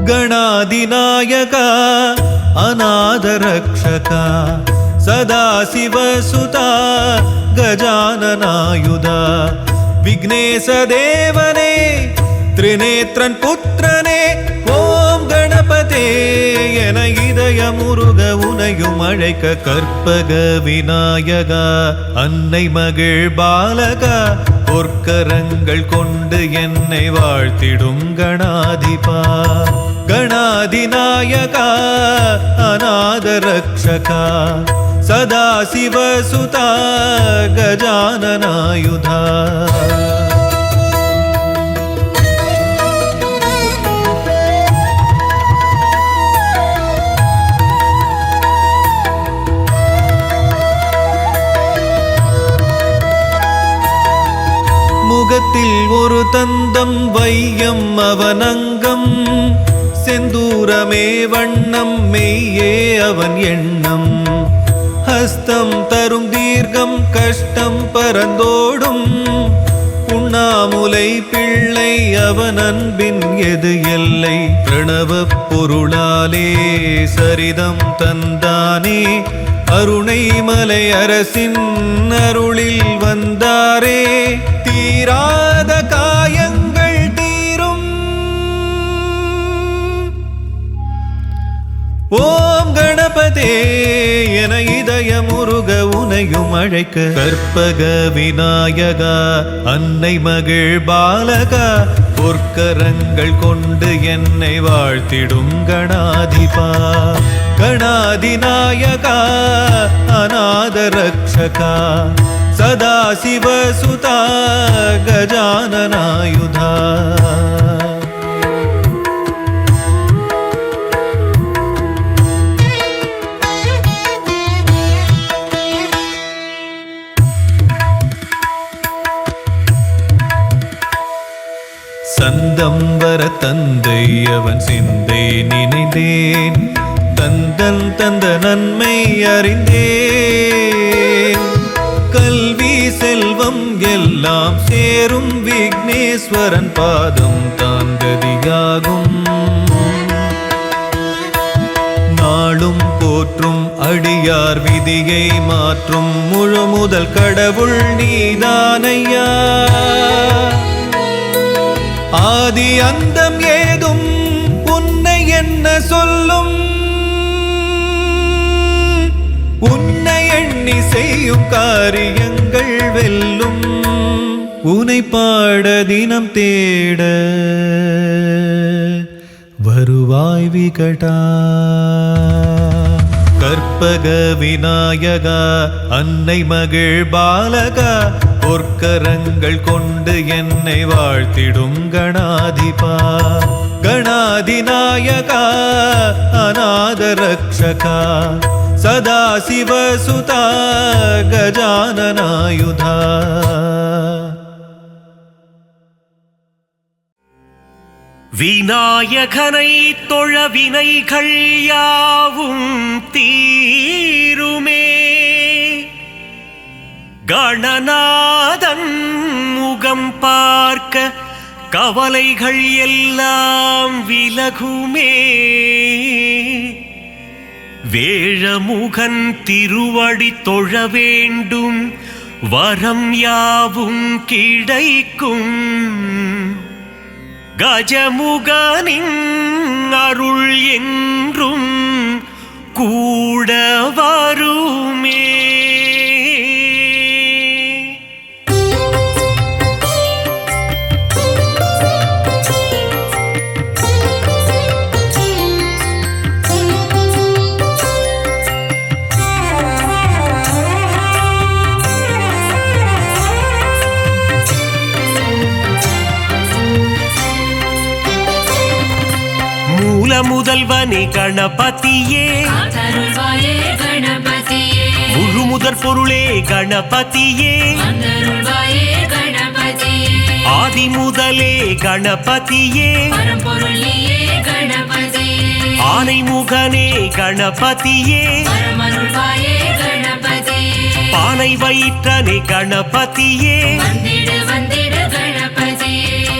ಗಣಾಧಿನಾಯಕ ಅನಾಥರಕ್ಷಕ ಸದಾಶಿವಸುತ ಗಜಾನನಾಯುಧ ವಿಘ್ನೇಶ ದೇವನೇ ತ್ರಿನೇತ್ರನ್ ಪುತ್ರನೇ ஓம் கணபதே என இதய முருக உனையும் அழைக்க கற்பக விநாயகா அன்னை மகிழ் பாலகா பொற்கரங்கள் கொண்டு என்னை வாழ்த்திடும் கணாதிபா கணாதிநாயகா அநாத ரக்ஷகா சதாசிவசுதா கஜானனாயுதா முகத்தில் ஒரு தந்தம் வையம் அவனங்கம் செந்தூரமே வண்ணம் மெய்யே அவன் எண்ணம் ஹஸ்தம் தரும் தீர்க்கம் கஷ்டம் பரந்தோடும் உண்ணாமுலை பிள்ளை அவன் அன்பின் எது எல்லை பிரணவ பொருளாலே சரிதம் தந்தானே அருணைமலை அரசின் அருளில் வந்தாரே தீராத காயங்கள் தீரும் ஓம் கணபதே என இதய முருக உனையும் அழைக்க கற்பக விநாயகா அன்னை மகிழ் பாலகா பொற்கரங்கள் கொண்டு என்னை வாழ்த்திடும் கணாதிபா கணாதிநாயகா அநாத ரக்ஷகா சதாசிவசுதா கஜானனாயுதா சந்தம் வர தந்தை அவன் சிந்தை நினைந்தேன் தந்தன் தந்த நன்மை அறிந்தேன் கல்வி செல்வம் எல்லாம் சேரும் விக்னேஸ்வரன் பாதம் தான் கதியாகும் நாளும் போற்றும் அடியார் விதியை மாற்றும் முழு முதல் கடவுள் நீதானையா ஆதி அந்தம் ஏதும் உன்னை என்ன சொல்லும் உன்னை எண்ணி செய்யும் காரியங்கள் வெல்லும் உனை பாட தினம் தேட வருவாய் விகடா கற்பக விநாயகா அன்னை மகிழ் பாலகா பொற்கரங்கள் கொண்டு என்னை வாழ்த்திடும் கணாதிபா கணாதிநாயகா அநாத ரக்ஷகா சதாசிவசுதா கஜானனாயுதா விநாயகனை தொழ வினைகள் யாவும் தீருமே கணநாதன் முகம் பார்க்க கவலைகள் எல்லாம் விலகுமே வேழமுகன் திருவடி தொழ வேண்டும் வரம் யாவும் கிடைக்கும் கஜமுகனின் அருள் என்றும் கூட வருமே முதல்வனே கணபதியே முழு முதற் பொருளே கணபதியே ஆதி முதலே கணபதியே ஆனை முகனே கணபதியே பானை வயிற்றனே கணபதியே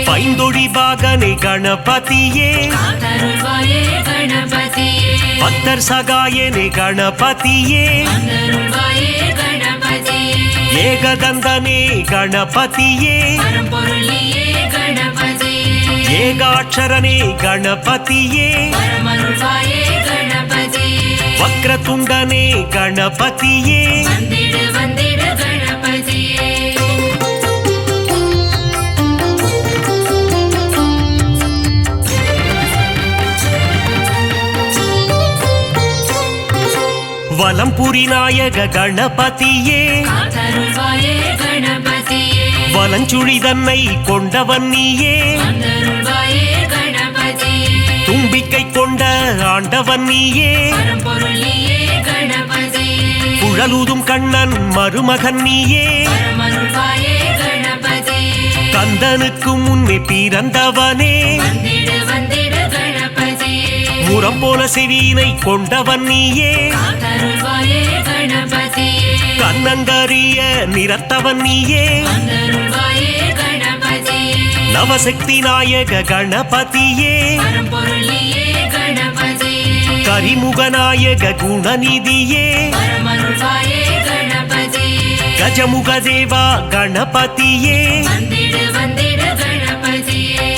பைந்தொடி பாகனே கணபதியே காத்தருள்வாயே கணபதியே பக்தர் சகாயனே கணபதியே வந்தருள்வாயே கணபதியே ஏகதந்தனே கணபதியே பரம்பொருளியே கணபதியே ஏகாட்சரனே கணபதியே பரமருள்வாயே கணபதியே வக்ரதுண்டனே கணபதியே வந்திடு வந்திடு கணபதியே வலம்புரி நாயக கணபதியே காத்தருள்வாயே கணபதியே வலஞ்சுழி தன்னை கொண்டவன் நீயே வந்தருள்வாயே கணபதியே தும்பிக்கை கொண்ட ஆண்டவன் நீயே பரம்பொருளியே கணபதியே குழலூதும் கண்ணன் மருமகன் நீயே பரமருள்வாயே கணபதியே கந்தனுக்கு முன்னே பிறந்தவனே வந்திடு வந்திடு கணபதியே முரம் போல செவியினை கொண்டவன் நீயே காத்தருள்வாயே கணபதியே கண்ணங்கரிய நிறத்தவன் நீயே வந்தருள்வாயே கணபதியே நவசக்தி நாயக கணபதியே பரம்பொருளியே கணபதியே கரிமுக நாயக குணநிதியே பரமருள்வாயே கணபதியே கஜமுக தேவா கணபதியே வந்திடு வந்திடு கணபதியே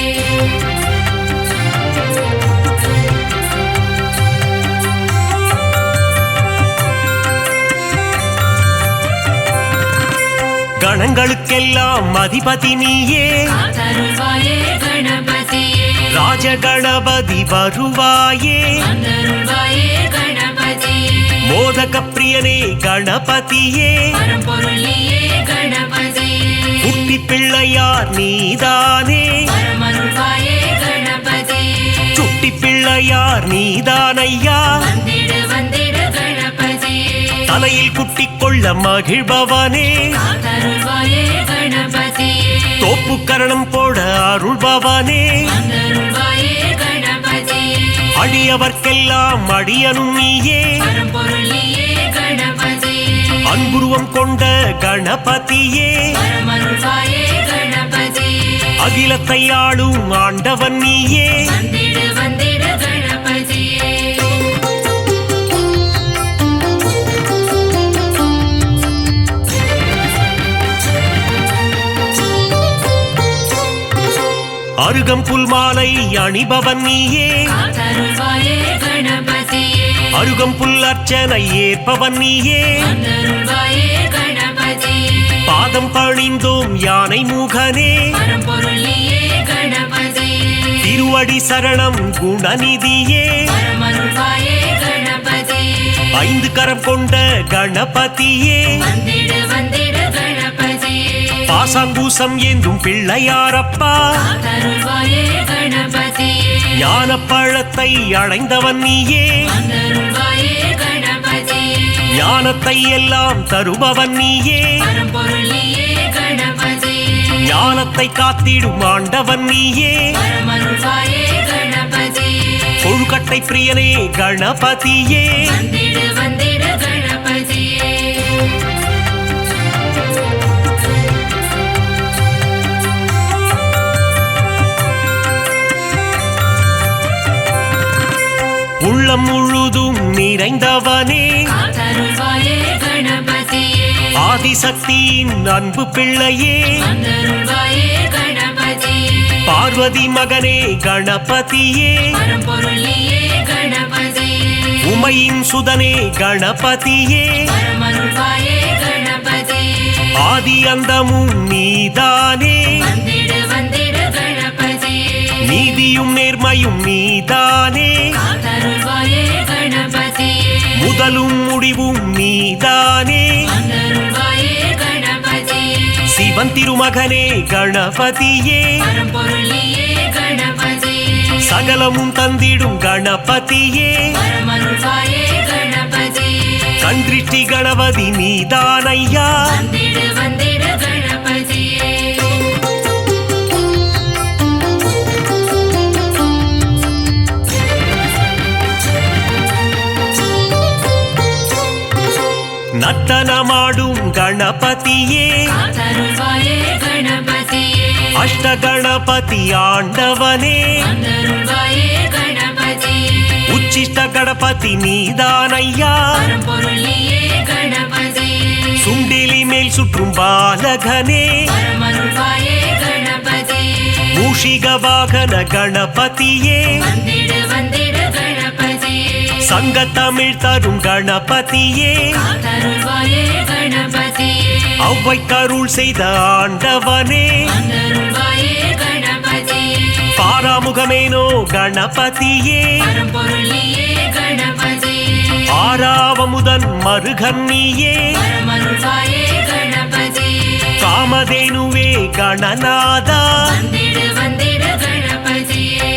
கணங்களுக்கெல்லாம் அதிபதி நீயே காத்தருள்வாயே கணபதியே ராஜகணபதி வருவாயே வந்தருள்வாயே கணபதியே மோதக பிரியனே கணபதியே பரம்பொருளியே கணபதியே குட்டி பிள்ளையார் நீதானே பரமருள்வாயே கணபதியே சுட்டி பிள்ளையார் நீதானையா வந்திடு வந்திடு கணபதியே தலையில் குட்டிக் கொள்ள மகிழ்பவனே காத்தருள்வாயே கணபதியே தோப்பு கரணம் போட அருள்பவனே வந்தருள்வாயே கணபதியே அடியவர்க்கெல்லாம் அடியனும் நீயே பரம்பொருளியே கணபதியே அன்புருவம் கொண்ட கணபதியே பரமருள்வாயே கணபதியே அகிலத்தை ஆளும் ஆண்டவன் நீயே வந்திடு வந்திடு கணபதியே அருகம்புல் மாலை அணிபவன் நீயே காத்தருள்வாயே கணபதியே அருகம்புல் அர்ச்சனை ஏற்பவன் நீயே வந்தருள்வாயே கணபதியே பாதம் பணிந்தோம் யானை முகனே பரம்பொருளியே கணபதியே திருவடி சரணம் குணநிதியே பரமருள்வாயே கணபதியே ஐந்து கரம் கொண்ட கணபதியே வந்திடு வந்திடு கணபதியே பாசாங்கூசம் ஏந்தும் பிள்ளையாரப்பா காத்தருள்வாயே கணபதியே ஞான பழத்தை அடைந்தவன் நீயே வந்தருள்வாயே கணபதியே ஞானத்தை எல்லாம் தருபவன் நீயே பரம்பொருளியே கணபதியே ஞானத்தை காத்திடும் ஆண்டவன் நீயே பரமருள்வாயே கணபதியே கொழுக்கட்டை பிரியனே கணபதியே வந்திடு வந்திடு கணபதியே உள்ளம் முழுதும் நிறைந்தவனே காத்தருள்வாயே கணபதியே ஆதிசக்தியின் அன்பு பிள்ளையே வந்தருள்வாயே கணபதியே பார்வதி மகனே கணபதியே பரம்பொருளியே கணபதியே உமையின் சுதனே கணபதியே பரமருள்வாயே கணபதியே ஆதி அந்தமும் நீதானே வந்திடு வந்திடு கணபதியே நீதியும் நேர்மையும் நீதானே காத்தருள்வாயே கணபதியே முதலும் முடிவும் நீதானே வந்தருள்வாயே கணபதியே சிவன் திருமகனே கணபதியே பரம்பொருளியே கணபதியே சகலமும் தந்திடும் கணபதியே பரமருள்வாயே கணபதியே கண்திருஷ்டி கணபதி நீதானையா வந்திடு வந்திடு கணபதியே நர்த்தனமாடும் கணபதியே காத்தருள்வாயே கணபதியே அஷ்டகணபதி ஆண்டவனே வந்தருள்வாயே கணபதியே உச்சிஷ்ட கணபதி நீதானையா பரம்பொருளியே கணபதியே சுண்டிலி மேல் சுற்றும் பாலகனே பரமருள்வாயே கணபதியே மூஷிக வாகன கணபதியே வந்திடு வந்திடு கணபதியே சங்கத்தமிழ் தரும் கணபதியே காத்தருள்வாயே கணபதியே அவ்வை கருள் செய்த ஆண்டவனே வந்தருள்வாயே கணபதியே பாராமுகமேனோ கணபதியே பரம்பொருளியே கணபதியே ஆறாவமுதன் மருகன்னியே பரமருள்வாயே கணபதியே காமதேனுவே கணநாதா வந்திடு வந்திடு கணபதியே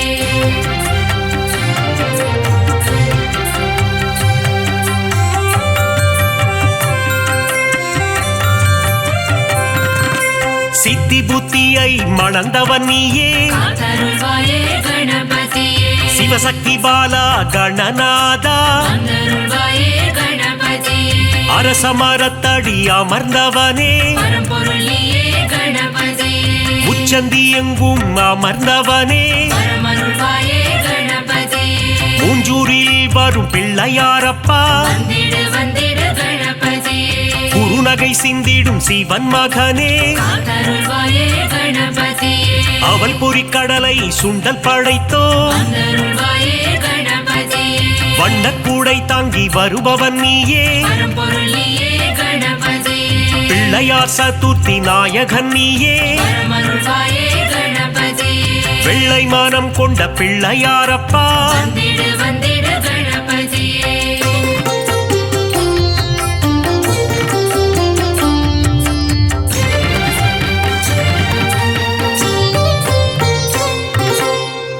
சித்தி புத்தியை மணந்தவன் நீயே காத்தருள்வாயே கணபதியே சிவசக்தி பாலா கணநாதா வந்தருள்வாயே கணபதியே அரசமரத்தடி அமர்ந்தவனே பரம்பொருளியே கணபதியே உச்சந்தி எங்கும் அமர்ந்தவனே பரமருள்வாயே கணபதியே மூஞ்சூரில் வரும் பிள்ளையாரப்பா வந்திடு வந்திடு கணபதியே குருநகை சிந்திடும் சிவன் மகனே காத்தருள்வாயே கணபதியே அவள் பொறிக்கடலை சுண்டல் படைத்தோ வந்தருள்வாயே கணபதியே வண்ணக்கூடை தாங்கி வருபவன் நீயே பரம்பொருளியே கணபதியே பிள்ளையார் சதுர்த்தி நாயகன் நீயே பரமருள்வாயே கணபதியே வெள்ளை மானம் கொண்ட பிள்ளையாரப்பா வந்திடு வந்திடு கணபதியே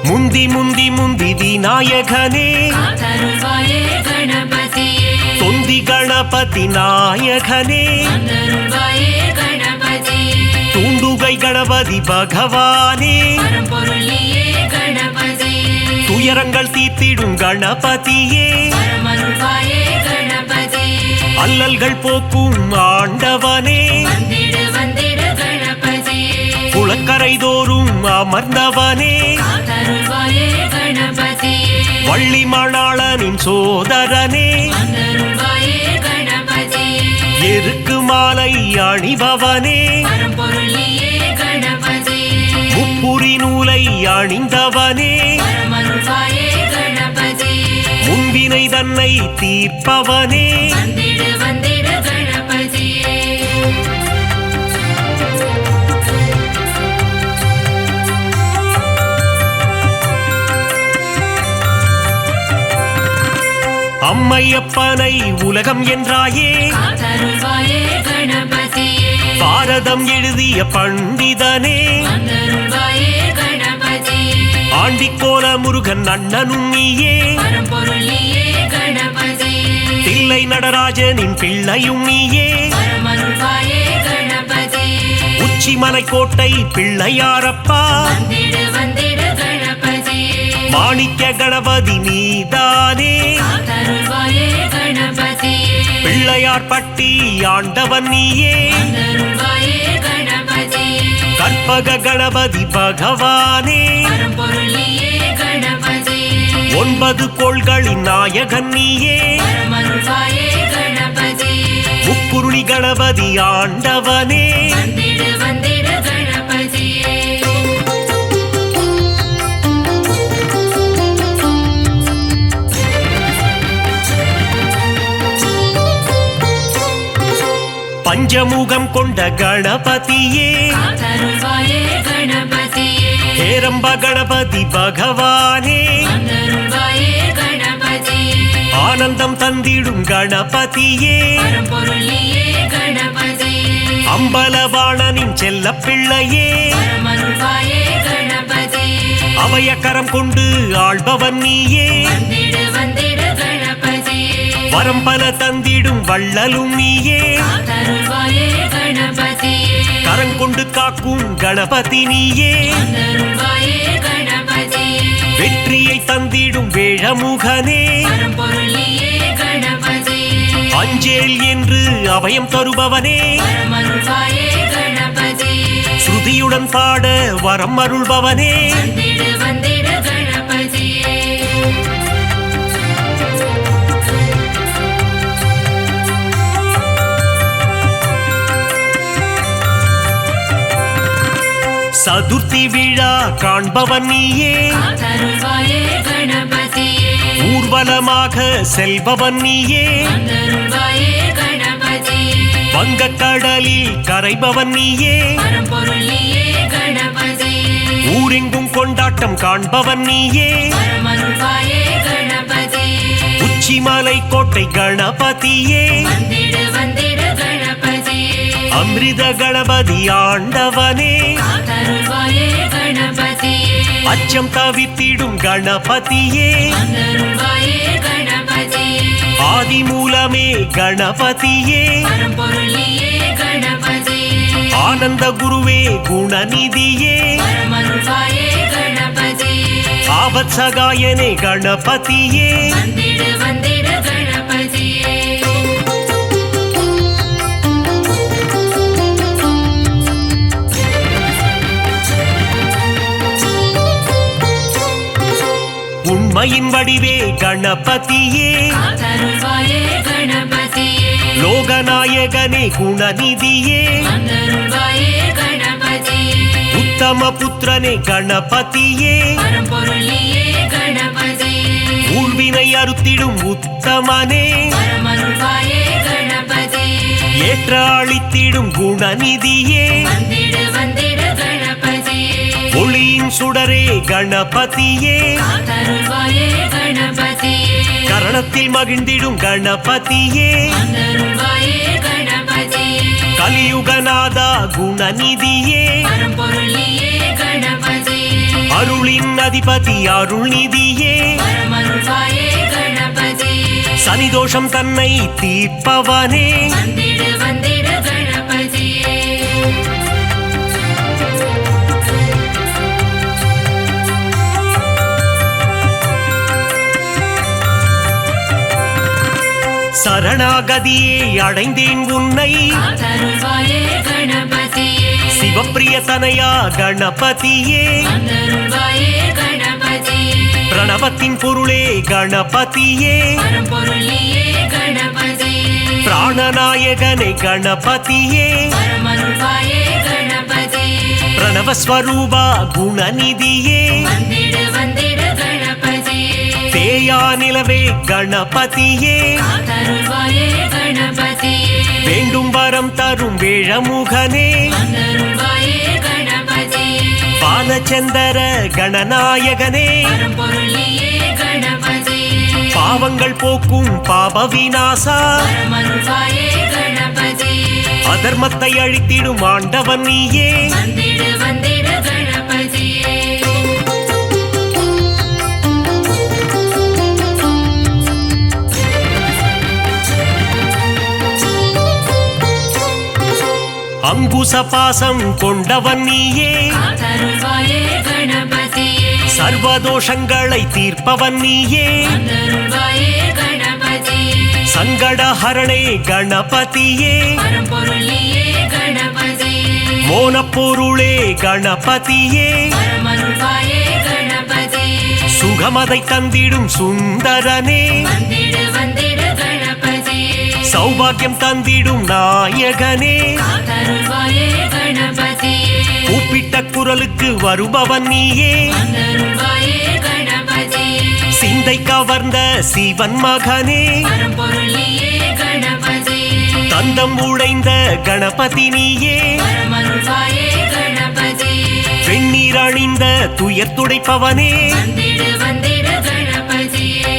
முந்தி முந்தி முந்தி விநாயகனே காத்தருள்வாயே கணபதியே தொந்தி கணபதி நாயகனே வந்தருள்வாயே கணபதியே தூண்டுகை கணபதி பகவானே பரம்பொருளியே கணபதியே துயரங்கள் தீர்த்திடும் கணபதியே பரமருள்வாயே கணபதியே அல்லல்கள் போக்கும் ஆண்டவனே வந்திடு வந்திடு கணபதியே குளக்கரை தோறும் அமர்ந்தவனே காத்தருள்வாயே கணபதியே வள்ளி மணாளனின் சோதரனே வந்தருள்வாயே கணபதியே எருக்கு மாலை அணிபவனே பரம்பொருளியே கணபதியே முப்புரி நூலை அணிந்தவனே பரமருள்வாயே கணபதியே முன்பினை தன்னை தீர்ப்பவனே வந்திடு வந்திடு கணபதியே அம்மையப்பனை உலகம் என்றாயே காத்தருள்வாயே கணபதியே பாரதம் எழுதிய பண்டிதனே வந்தருள்வாயே கணபதியே ஆண்டிக்கோல முருகன் அண்ணனும் நீயே பரம்பொருளியே கணபதியே தில்லை நடராஜனின் பிள்ளையும் நீயே பரமருள்வாயே கணபதியே உச்சிமலை கோட்டை பிள்ளையாரப்பா வந்திடு வந்திடு கணபதியே மாணிக்க கணபதி நீதானே காத்தருள்வாயே கணபதியே பிள்ளையார் பட்டி ஆண்டவன் நீயே வந்தருள்வாயே கணபதியே கற்பக கணபதி பகவானே பரம்பொருளியே கணபதியே 9 கோள்களின் நாயகன் நீயே பரமருள்வாயே கணபதியே முக்குருளி கணபதி ஆண்டவனே வந்திடு வந்திடு கணபதியே பஞ்சமுகம் கொண்ட கணபதியே காத்தருள்வாயே கணபதியே ஹேரம்ப கணபதி பகவானே வந்தருள்வாயே கணபதியே ஆனந்தம் தந்திடும் கணபதியே பரம்பொருளியே கணபதியே அம்பலவாணனின் செல்ல பிள்ளையே பரமருள்வாயே கணபதியே அவையக்கரம் கொண்டு ஆள்பவன் நீயே வந்திடு வந்திடு கணபதியே வரம் பல தந்திடும் வள்ளலும் நீயே காத்தருள்வாயே கணபதியே கரங்கொண்டு காக்கும் கணபதி நீயே வந்தருள்வாயே கணபதியே வெற்றியை தந்திடும் வேழமுகனே பரம்பொருளியே கணபதியே அஞ்சேல் என்று அபயம் தருபவனே பரமருள்வாயே கணபதியே ஸ்ருதியுடன் பாட வரம் அருள்பவனே வந்திடு வந்திடு கணபதியே சதுர்த்தி விழா காண்பவன் நீயே காத்தருள்வாயே கணபதியே ஊர்வலமாக செல்பவன் நீயே வந்தருள்வாயே கணபதியே வங்கக் கடலில் கரைபவன் நீயே பரம்பொருள் நீயே கணபதியே ஊரெங்கும் கொண்டாட்டம் காண்பவன் நீயே பரமருள்வாயே கணபதியே உச்சிமலை கோட்டை கணபதியே வந்திடு வந்திடு கணபதியே அமிர்த கணபதி ஆண்டவனே காத்தருள்வாயே கணபதியே அச்சம் தவிர்த்திடும் கணபதியே வந்தருள்வாயே கணபதியே ஆதி மூலமே கணபதியே பரம்பொருள் நீயே கணபதியே ஆனந்த குருவே குணநிதியே பரமருள்வாயே கணபதியே ஆபத் சகாயனே கணபதியே வந்திடு வந்திடு கணபதியே உண்மையின் வடிவே கணபதியே காத்தருள்வாயே கணபதியே லோகநாயகனே குணநிதியே வந்தருள்வாயே கணபதியே உத்தம புத்திரனே கணபதியே பரம்பொருள் நீயே கணபதியே ஊழ்வினை அறுத்திடும் உத்தமனே பரமருள்வாயே கணபதியே ஏற்ற அளித்திடும் குணநிதியே வந்திடு வந்திடு கணபதியே ஒளியின் சுடரே கணபதியே காத்தருள்வாயே கணபதியே கரணத்தில் மகிழ்ந்திடும் கணபதியே வந்தருள்வாயே கணபதியே கலியுகநாதா குணநிதியே பரம்பொருள் நீயே கணபதியே அருளின் அதிபதி அருள்நிதியே பரமருள்வாயே கணபதியே சனிதோஷம் தன்னை தீர்ப்பவனே வந்திடு வந்திடு கணபதியே சரணாகதியே அடைந்தேன் உன்னை காத்தருள்வாயே கணபதியே சிவப்பிரிய தனையா கணபதியே வந்தருள்வாயே கணபதியே பிரணவத்தின் பொருளே கணபதியே பரம்பொருள் நீயே கணபதியே பிராணநாயகனே கணபதியே பரமருள்வாயே கணபதியே பிரணவஸ்வரூபா குணநிதியே வந்திடு வந்திடு கணபதியே தேயா நிலவே கணபதியே காத்தருள்வாயே கணபதியே வேண்டும் வரம் தரும் வேழமுகனே வந்தருள்வாயே கணபதியே பாலச்சந்தர கணநாயகனே பரம்பொருள் நீயே கணபதியே பாவங்கள் போக்கும் பாப விநாசா பரமருள்வாயே கணபதியே அதர்மத்தை அழித்திடும் ஆண்டவன் நீயே வந்திடு வந்திடு கணபதியே அங்குச பாசம் கொண்டவன் நீயே காத்தருள்வாயே கணபதியே சர்வதோஷங்களை தீர்ப்பவன் நீயே வந்தருள்வாயே கணபதியே சங்கடஹரணே கணபதியே பரம்பொருள் நீயே கணபதியே மோனப்பொருளே கணபதியே பரமருள்வாயே கணபதியே சுகமதை தந்திடும் சுந்தரனே வந்திடு வந்திடு கணபதியே சௌபாகியம் தந்திடும் நாயகனே காத்தருள்வாயே கணபதியே கூப்பிட்ட குரலுக்கு வருபவன் நீயே வந்தருள்வாயே கணபதியே சிந்தை கவர்ந்த சிவன் மகனே பரம்பொருள் நீயே கணபதியே தந்தம் உடைந்த கணபதி நீயே பரமருள்வாயே கணபதியே வெண்ணீர் அணிந்த துயர் துடைப்பவனே வந்திடு வந்திடு கணபதியே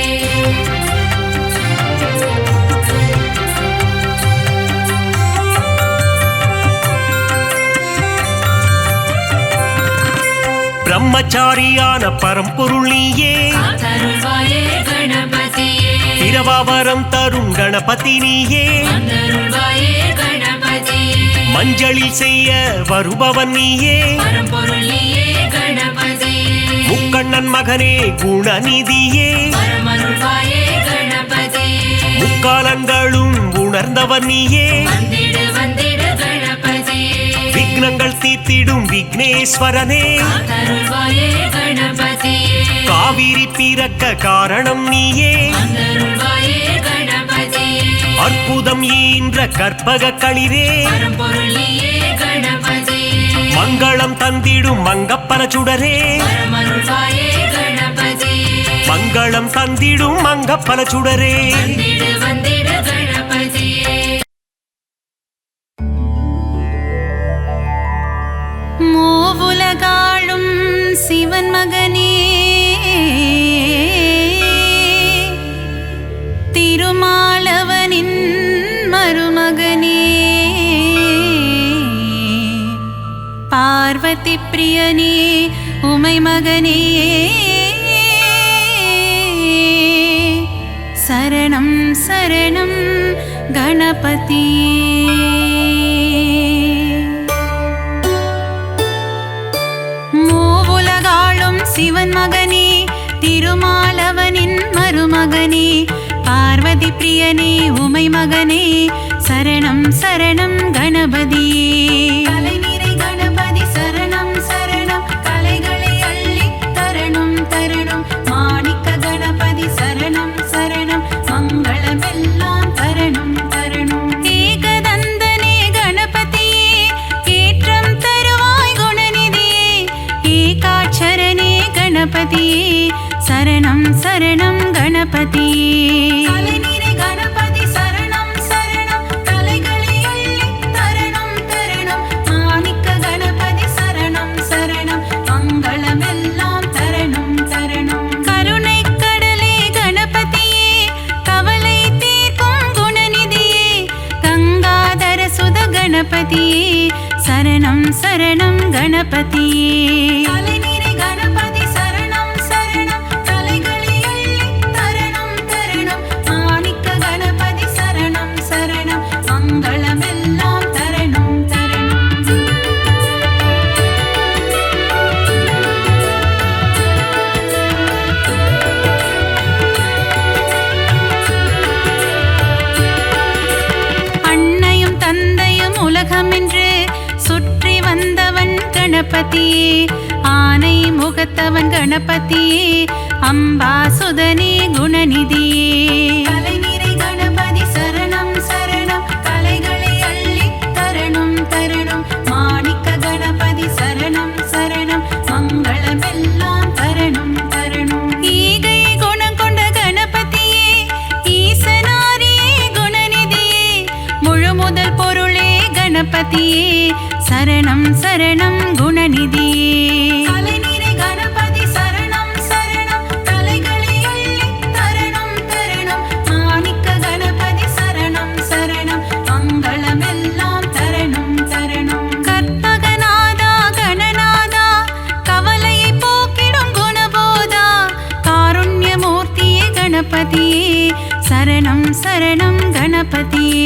பிரம்மச்சாரியான பரம்பொருள் நீயே காத்தருள்வாயே கணபதியே பிரபாவரம் தரும் கணபதி நீயே வந்தருள்வாயே கணபதியே மஞ்சளில் செய்ய வருபவன் நீயே பரம்பொருள் நீயே கணபதியே முக்கண்ணன் மகனே குணநிதியே பரமருள்வாயே கணபதியே முக்காலங்களும் உணர்ந்தவன் நீயே வந்திடு வந்திடு கணபதியே விக்னங்கள் தீர்த்திடும் விக்னேஸ்வரனே காத்தருள்வாயே கணபதியே காவிரி பிறக்க காரணம் நீயே வந்தருள்வாயே கணபதியே அற்புதம் ஈன்ற கற்பக களிரே பரம்பொருள் நீயே கணபதியே மங்களம் தந்திடும் மங்கப்பர சுடரே பரமருள்வாயே கணபதியே மங்களம் தந்திடும் மங்கப்பல சுடரே வந்திடு வந்திடு கணபதியே மூவுலகாளும் சிவன் மகனே திருமாலவனின் மருமகனே பார்வதி பிரியனே உமை மகனே சரணம் சரணம் கணபதியே மூவுலகாளும் சிவன் மகனே திருமாலவனின் மருமகனே பார்வதி பிரியனே உமை மகனே சரணம் சரணம் கணபதியே கலைநிறை கணபதி சரணம் சரணம் கலைகளை அள்ளி தரணும் தரணும் மாணிக்க கணபதி சரணம் சரணம் மங்களமெல்லாம் தரணும் தரணும் ஏகதந்தனே கணபதியே ஏற்றம் தருவாய் குணநிதியே ஏகாட்சரனே கணபதியே சரணம் சரணம் கணபதியே கலைநிறை கணபதி சரணம் சரணம் கலைகளை அள்ளி தரணும் தரணும் மாணிக்க கணபதி சரணம் சரணம் மங்களமெல்லாம் தரணும் தரணும் கருணை கடலே கணபதியே கவலை தீர்க்கும் குணநிதியே கங்காதர சுத கணபதியே சரணம் சரணம் கணபதியே கலைநிறை கணபதி சரணம் சரணம் கலைகளை அள்ளி தரணும் தரணும் மாணிக்க கணபதி சரணம் சரணம் மங்களமெல்லாம் தரணும் தரணும் அன்னையும் தந்தையும் உலகமென்று சுற்றி வந்தவன் கணபதியே ஆனை முகத்தவன் கணபதியே அம்பாசுதனே குணநிதியே கலைநிறை கணபதி சரணம் சரணம் கலைகளை அள்ளி தரணும் தரணும் மாணிக்க கணபதி சரணம் சரணம் மங்களமெல்லாம் தரணும் தரணும் ஈகை குணம் கொண்ட கணபதியே ஈசனாரியே குணநிதியே முழு முதல் பொருளே கணபதியே சரணம் சரணம் குணநிதியே கலைநிறை கணபதி சரணம் சரணம் கலைகளை அள்ளி தரணும் தரணும் மாணிக்க கணபதி சரணம் சரணம் மங்களமெல்லாம் தரணும் தரணும் கற்பகநாதா கணநாதா கவலையை போக்கிடும் குணபோதா காருண்யமூர்த்தியே கணபதியே சரணம் சரணம் கணபதியே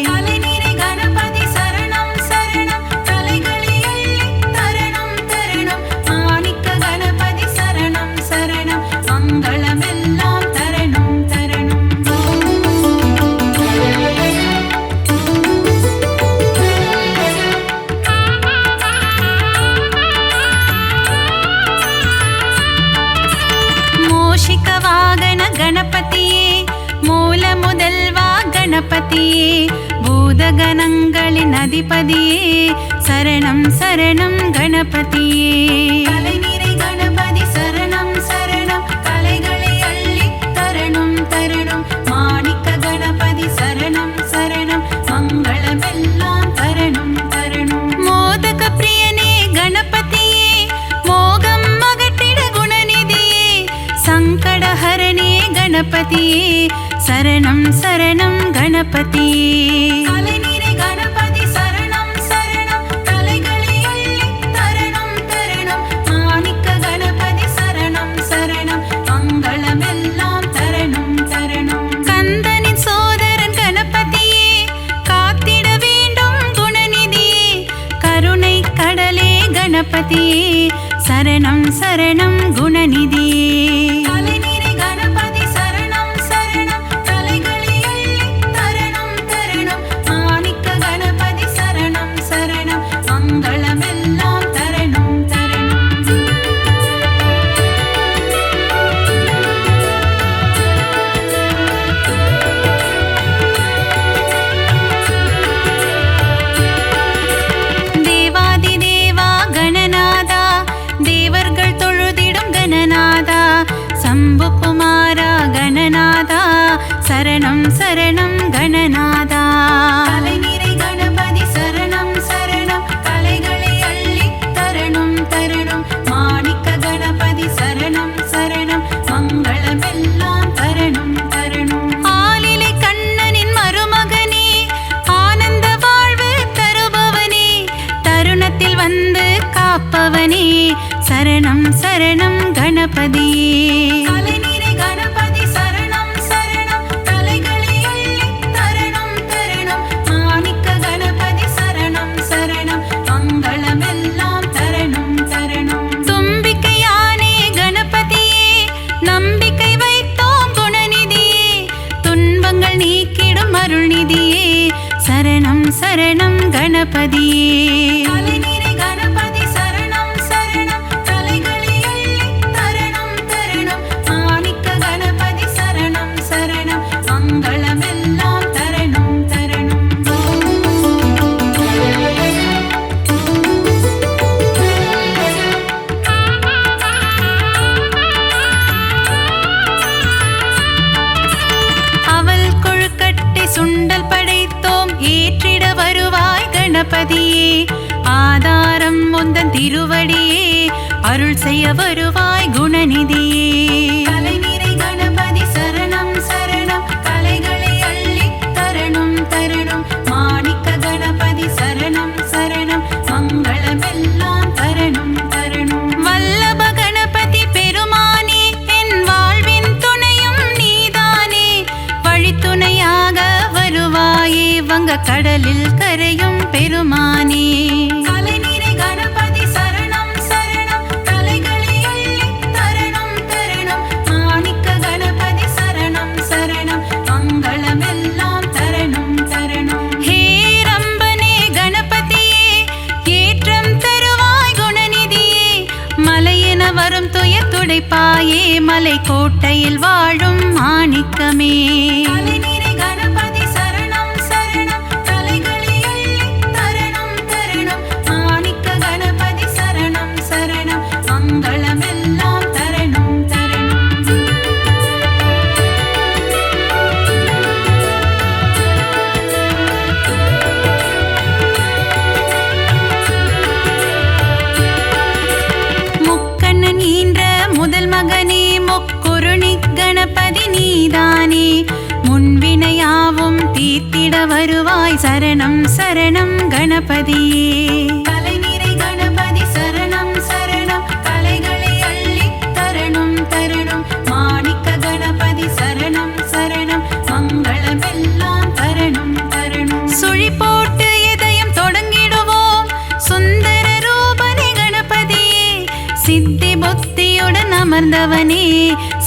கலைநிறை கணபதி சரணம் சரணம் கலைகளை அள்ளி தரணும் தரணும் மாணிக்க கணபதி சரணம் சரணம் மங்களமெல்லாம் தரணும் தரணும் மோஷிக வாகன கணபதியே மூல முதல்வா கணபதியே பூதகணங்களின் அதிபதியே சரணம் சரணம் கணபதியே கலைநிறை கணபதி சரணம் சரணம் கலைகளை அள்ளி தரணும் தரணும் மாணிக்க கணபதி சரணம் சரணம் மங்களமெல்லாம் தரணும் தரணும் மோதக பிரியனே கணபதியே மோகம் அகற்றிட குணநிதியே சங்கடஹரணே கணபதியே சரணம் சரணம் கணபதியே கலைநிறை கணபதி சரணம் சரணம் கலைகளை அள்ளி தரணும் தரணும் மாணிக்க கணபதி சரணம் சரணம் மங்களமெல்லாம் தரணும் தரணும் கந்தனின் சோதரன் கணபதியே காத்திட வேண்டும் குணநிதியே கருணை கடலே கணபதியே சரணம் சரணம் குணநிதியே கலைநிறை கணபதி சரணம் சரணம் கலைகளை அள்ளி தரணும் தரணும் மாணிக்க குமாரா கணநாதா சரணம் சரணம் கணநாதா. கலைநிறை கணபதி சரணம் சரணம் கலைகளை அள்ளி தரணும் தரணும். மாணிக்க கணபதி சரணம் சரணம் மங்களமெல்லாம் தரணும் தரணும். ஆலிலை கண்ணனின் மருமகனே ஆனந்த வாழ்வு தருபவனே தருணத்தில் வந்து காப்பவனே சரணம் சரணம் கணபதியே. கலைநிறை கணபதி சரணம் சரணம் கலைகளை அள்ளி தரணும் தரணும். மாணிக்க கணபதி சரணம் சரணம் மங்களமெல்லாம் தரணும் தரணும். தும்பிக்கையானே கணபதியே நம்பிக்கை வைத்தோம் குணநிதியே துன்பங்கள் நீக்கிடும் அருள்நிதியே சரணம் சரணம் கணபதியே. கலைநிறை கணபதி சரணம் சரணம் கலைகளை அள்ளி தரணும் தரணும். மாணிக்க கணபதி சரணம் சரணம் மங்களமெல்லாம் தரணும் தரணும். அவள் கொழுக்கட்டை சுண்டல் படைத்தோம் ஏற்றிட வருவாய் கணபதியே. ஆதாரம் முந்தன் திருவடியே அருள் செய்ய வருவாய் குணநிதியே. கலைநிறை கணபதி சரணம் சரணம் கலைகளை அள்ளி தரணும் தரணும். மாணிக்க கணபதி சரணம் சரணம் மங்களமெல்லாம் தரணும் தரணும். வல்லப கணபதி பெருமானே என் வாழ்வின் துணையும் நீதானே வழித்துணையாக வருவாயே வங்க கடலில் கரையும் பெருமானே. கலைநிறை கணபதி சரணம் சரணம் கலைகளை அள்ளி தரணும் தரணும். மாணிக்க கணபதி சரணம் சரணம் மங்களமெல்லாம் தரணும் தரணும். ஹே ரம்பனே கணபதியே ஏற்றம் தருவாய் குணநிதியே மலையென வரும் துயர் துடைப்பாயே மலை கோட்டையில் வாழும் மாணிக்கமே. கலைநிறை கணபதி சரணம் சரணம் கலைகளை அள்ளி தரணும் தரணும். மாணிக்க கணபதி சரணம் சரணம் மங்களமெல்லாம் தரணும் தரணும். முக்கண்ணன் ஈன்ற முதல் மகனே முக்குருணி கணபதி நீதானே முன்வினையாவும் தீர்த்திட வருவாய் சரணம் சரணம் கணபதியே. கலைநிறை கணபதி சரணம் சரணம் கலைகளை அள்ளி தரணும் தரணும். மாணிக்க கணபதி சரணம் சரணம் மங்களமெல்லாம் தரணும் தரணும். சுழி போட்டு இதயம் தொடங்கிடுவோம் சுந்தர ரூபனே கணபதியே சித்தி புத்தியுடன் அமர்ந்தவனே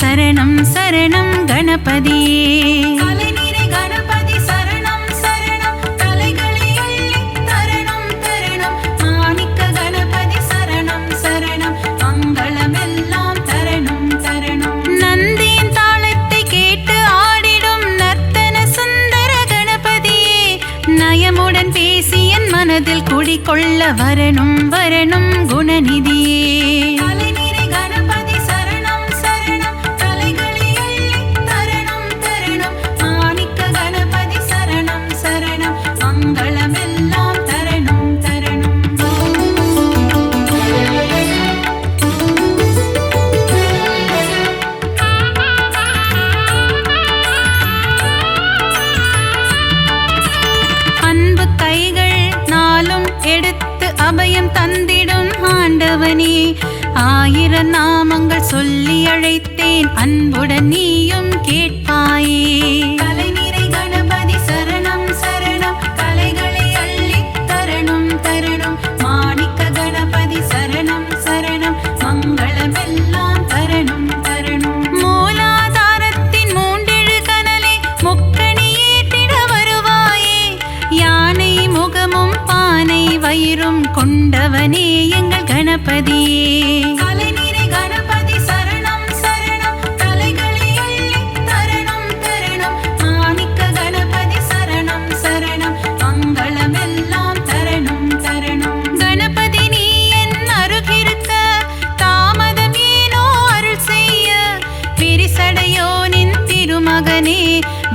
சரணம் சரணம் கணபதியே. கலைநிறை கணபதி சரணம் சரணம் கலைகளை அள்ளி தரணும் தரணும். மாணிக்க கணபதி சரணம் சரணம் மங்களமெல்லாம் தரணும் தரணும். நந்தியின் தாளத்தை கேட்டு ஆடிடும் நர்த்தன சுந்தர கணபதியே நயமுடன் பேசி என் மனதில் குடிகொள்ள வரணும் வரணும் குணநிதியே. கலைநிறை கணபதி சரணம் சரணம் கலைகளை அள்ளி தரணும் தரணும். மாணிக்க கணபதி சரணம் சரணம் மங்களமெல்லாம் தரணும் தரணும். அன்பு கைகள் நாளும் எடுத்து அபயம் தந்திடும் ஆண்டவனே ஆயிரம் நாமங்கள் சொல்லி அழைத்தேன் அன்புடன் நீயும் கேட்பாயே. கலைநிறை கணபதி சரணம் சரணம் கலைகளை அள்ளி தரணும் தரணும். மாணிக்க கணபதி சரணம் சரணம் மங்களமெல்லாம் தரணும் தரணும். மூலாதாரத்தின் மூண்டெழு கனலை முக்கணி ஏற்றிட வருவாயே யானை முகமும் பானை வயிறும் கொண்டவனே எங்கள் கணபதியே. கலைநிறை கணபதி சரணம் சரணம் கலைகளை அள்ளி திருமகனே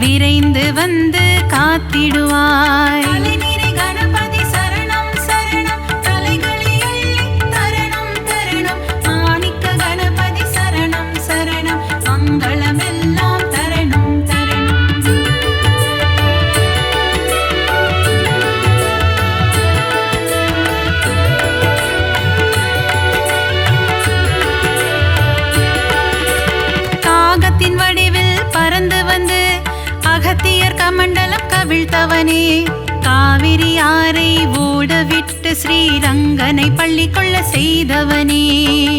விரைந்து வந்து காத்திடுவாய். தலைநிறை கணபதி சரணம் சரணம் தலைகளை அள்ளி தரணம் தரணம். மாணிக்க கணபதி சரணம் சரணம் மங்களமெல்லாம் தரணம் தரணம். காகத்தின் வடிவில் பறந்து வந்து அகத்தியர் கமண்டலம் கவிழ்த்தவனே, காவிரி ஆரை ஓடவிட்டு ஸ்ரீரங்கனை பள்ளி கொள்ள செய்தவனே.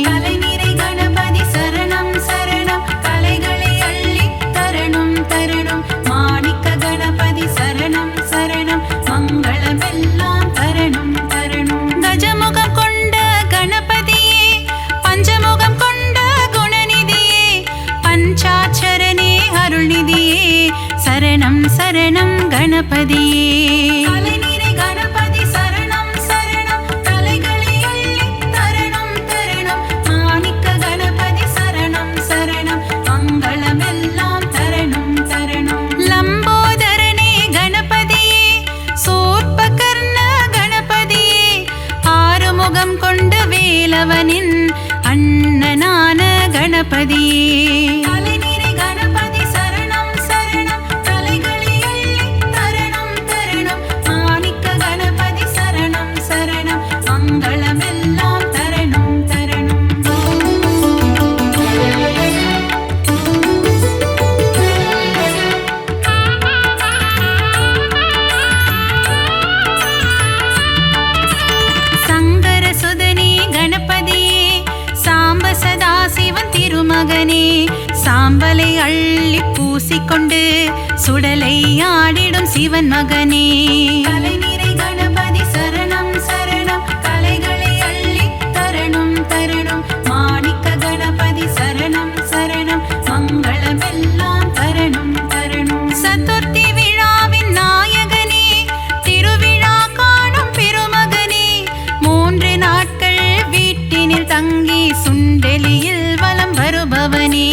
தலைநிறை கணபதி சரணம் சரணம் கலைகளை அள்ளி தரணம் தரணம். மாணிக்க கணபதி சரணம் சரணம் மங்களமெல்லாம் தரணம் தரணம். கஜமுகம் கொண்ட கணபதியே பஞ்சமுகம் கொண்ட குணநிதியே பஞ்சாட்சரனே அருள்நிதியே சரணம் சரணம் கணபதியே. தலைநிறை கணபதி சரணம் சரணம் தலைகளை அள்ளி தரணம் தரணம். மாணிக்க கணபதி சரணம் சரணம் மங்களமெல்லாம் தரணம் தரணம். லம்போதரனே கணபதியே சூர்பகர்ண கணபதியே ஆறுமுகம் கொண்ட வேலவனின் அண்ணனான கணபதியே. தலைநிறை கணபதி சரணம் சரணம் தலைகளை அள்ளி தரணம் தரணம். மாணிக்க கணபதி சரணம் சரணம் மங்களமெல்லாம் தரணம் தரணம். சங்கர சுதனே கணபதியே சாம்ப சதாசிவன் திருமகனே சாம்பலை அள்ளி பூசிக்கொண்டு சுடலை ஆடிடும் சிவன் மகனே. தலைநிறை கணபதி சரணம் சரணம் கலைகளை அள்ளி தரணம் தரணம். மாணிக்க கணபதி சரணம் சரணம் மங்களமெல்லாம் தரணம் தரணம். சதுர்த்தி விழாவின் நாயகனே திருவிழா காணும் பெருமகனே 3 நாட்கள் வீட்டினில் தங்கி சுண்டெலியில் வலம் வருபவனே.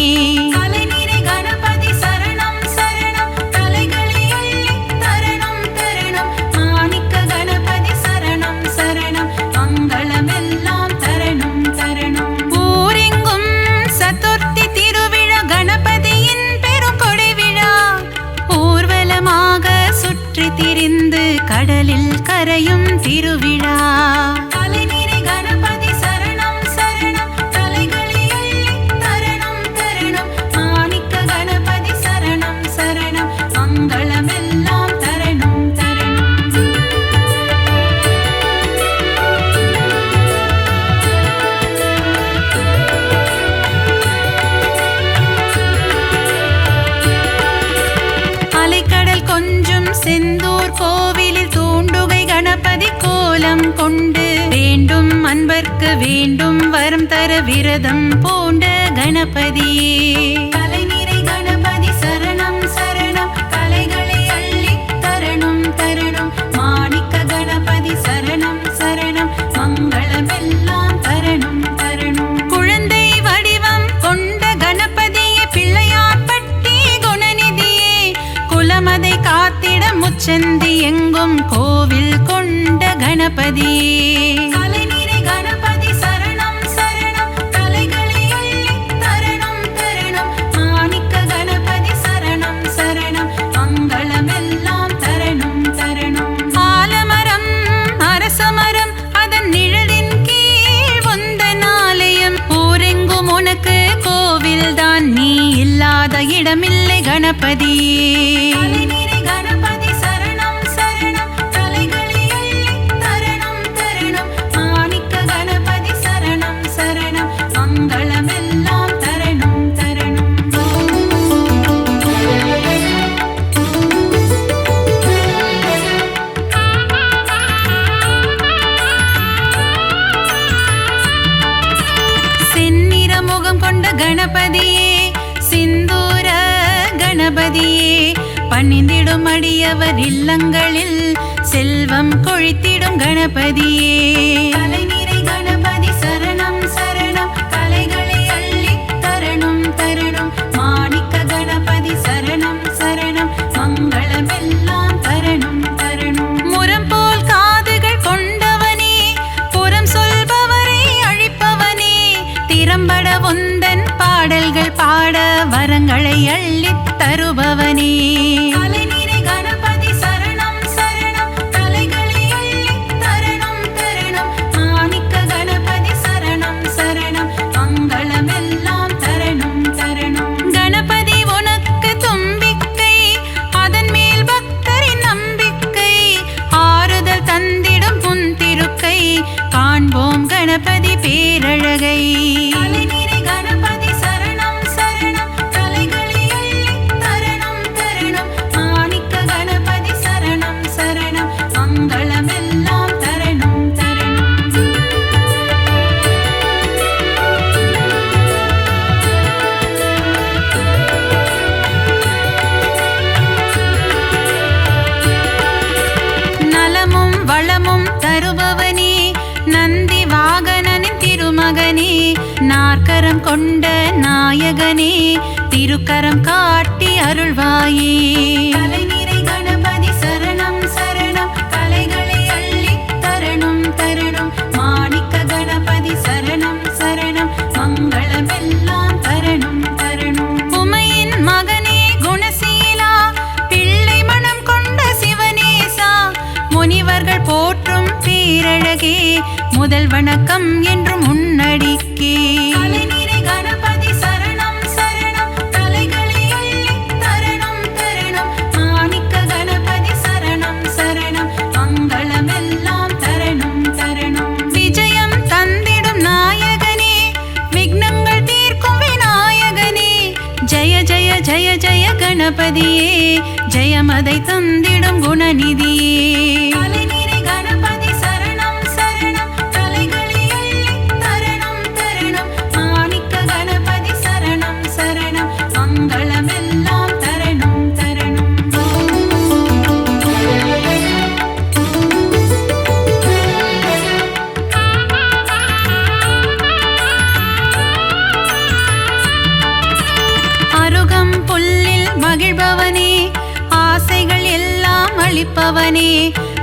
தலைநிறை கணபதி சரணம் சரணம் தலைகளை அள்ளி தரணம் தரணம். மாணிக்க கணபதி சரணம் சரணம் மங்களமெல்லாம் தரணம் தரணம். ஊரெங்கும் சதுர்த்தி திருவிழா கணபதியின் பெருங்கொடை விழா ஊர்வலமாக சுற்றி திரிந்து கடலில் கரையும் திருவிழா. தலைநிறை கணபதி சரணம் சரணம் தலைகளை அள்ளி தரணம் தரணம். மாணிக்க கணபதி சரணம் சரணம் மங்களமெல்லாம் தரணம் தரணம். அலைக்கடல் கொஞ்சும் செந்தூர் கோவிலில் தூண்டுகை கணபதி கோலம் கொண்டு வேண்டும் அன்பர்க்கு வேண்டும் வரம் தர விரதம் பூண்ட கணபதியே. தலைநிறை கணபதி சரணம் சரணம் கலைகளை அள்ளி தரணம் தரணம். மாணிக்க கணபதி சரணம் சரணம் மங்களமெல்லாம் தரணம் தரணம். குழந்தை வடிவம் கொண்ட கணபதியே பிள்ளையார்பட்டி குணநிதியே குலமதை காத்திட முச்சந்தி எங்கும் கோவில் கொண்ட கணபதியே. தலைநிறை கணபதி சரணம் சரணம் தலைகளை அள்ளி தரணம் தரணம். மாணிக்க கணபதி சரணம் சரணம் மங்களமெல்லாம் தரணம் தரணம். ஆலமரம் அரசமரம் அதன் நிழலின் கீழ் உந்தன் ஆலயம் ஊரெங்கும் உனக்கு கோவில்தான் நீ இல்லாத இடமில்லை கணபதியே. தலைநிறை கணபதி சரணம் சரணம் தலைகளை அள்ளி தரணம் தரணம். மாணிக்க கணபதி சரணம் சரணம் மங்களமெல்லாம் தரணம் தரணம். செந்நிற முகம் கொண்ட கணபதியே சிந்தூர கணபதியே பணிந்திடும் அடியவர் இல்லங்களில் செல்வம் கொழித்திடும் கணபதியே. தலைநிறை கணபதி சரணம் சரணம் கலைகளை அள்ளி தரணம் தரணம். மாணிக்க கணபதி சரணம் வரங்களை அள்ளித் தருபவனே. கலைநிறை கணபதி சரணம் சரணம், கலைகளை அள்ளித் தரணும் தரணும். மாணிக்க கணபதி சரணம் சரணம், மங்களமெல்லாம் தரணும் தரணும். கணபதி உனக்கு தும்பிக்கை, அதன் மேல் பக்தரின் நம்பிக்கை. ஆறுதல் தந்திடும் புன் திருக்கை, காண்போம் கணபதி பேரழகை. கலைநிறை கணபதி சரணம் சரணம், கலைகளை அள்ளித் தரணும் தரணும். மாணிக்க கணபதி சரணம் சரணம், மங்களமெல்லாம் தரணும் தரணும். நலமும் வளமும் தருபவனே, நந்தி வாகனனின் திருமகனே. நாற்கரம் கொண்ட நாயகனே, திருக்கரம் காட்டி அருள்வாயே. கலைநிறை கணபதி சரணம் சரணம், கலைகளை அள்ளித் தரணும் தரணும். மாணிக்க கணபதி சரணம் சரணம், மங்களமெல்லாம் தரணும் தரணும். உமையின் மகனே குணசீலா, பிள்ளை மனம் கொண்ட சிவனேசா. முனிவர்கள் போற்றும் பேரழகே, முதல் வணக்கம் என்றும் உன்னடிக்கே. கலைநிறை கணபதி சரணம் சரணம், கலைகளை அள்ளித் தரணும் தரணும். மாணிக்க கணபதி சரணம் சரணம், மங்களமெல்லாம் தரணும் தரணும். விஜயம் தந்திடும் நாயகனே, விக்னங்கள் தீர்க்கும் விநாயகனே. ஜெய ஜெய ஜெய ஜெய கணபதியே, ஜெயமதை தந்திடும் குணநிதியே. கலைநிறை கணபதி சரணம் சரணம், கலைகளை அள்ளித் தரணும் தரணும். மாணிக்க கணபதி சரணம் சரணம், மங்களமெல்லாம் தரணும் தரணும். அருகம் புல்லில் மகிழ்பவனே, ஆசைகள் எல்லாம் அளிப்பவனே.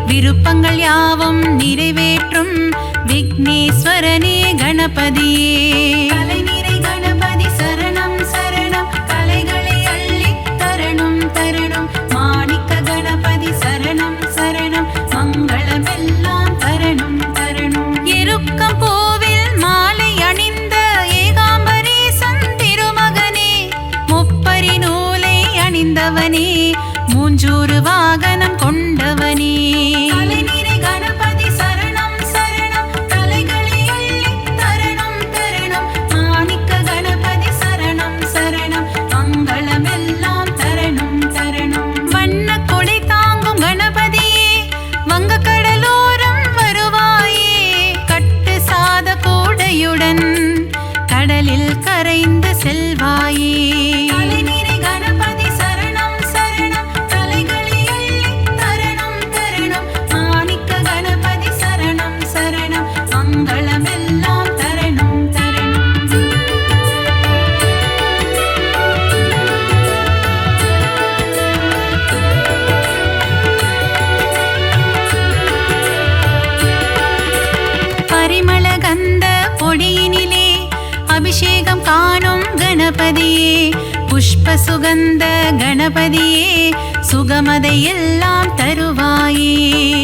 விருப்பங்கள் யாவும் நிறைவேற்றும் விக்னேஸ்வரனே கணபதியே. கலைநிறை கணபதி சரணம் சரணம், கலைகளை அள்ளித் தரணும் தரணும். மாணிக்க கணபதி சரணம் சரணம், மங்களமெல்லாம் தரணும் தரணும். எருக்கம் பூவில் மாலை அணிந்த ஏகாம்பரேசன் திருமகனே, முப்பரி நூலை அணிந்தவனே, மூஞ்சூறு வாகனம் கொண்டவனே. கலைநிறை கணபதி சரணம் சரணம், கலைகளை அள்ளித் தரணும் தரணும். மாணிக்க கணபதி சரணம் சரணம், மங்களமெல்லாம் தரணும் தரணும். வண்ண கொடை தாங்கும் கணபதியே, வங்க கடலோரம் வருவாயே. கட்டு சாத கூடையுடன் கடலில் கரைந்து செல்வாயே. கலைநிறை கணபதி சரணம் சரணம், கலைகளை அள்ளித் தரணும் தரணும். மாணிக்க கணபதி சரணம் சரணம், மங்களமெல்லாம் தரணும் தரணும். பரிமள கந்த பொடியினிலே அபிஷேகம் காணும் கணபதியே. புஷ்ப சுகந்த கணபதியே, சுகமதை எல்லாம் தருவாயே.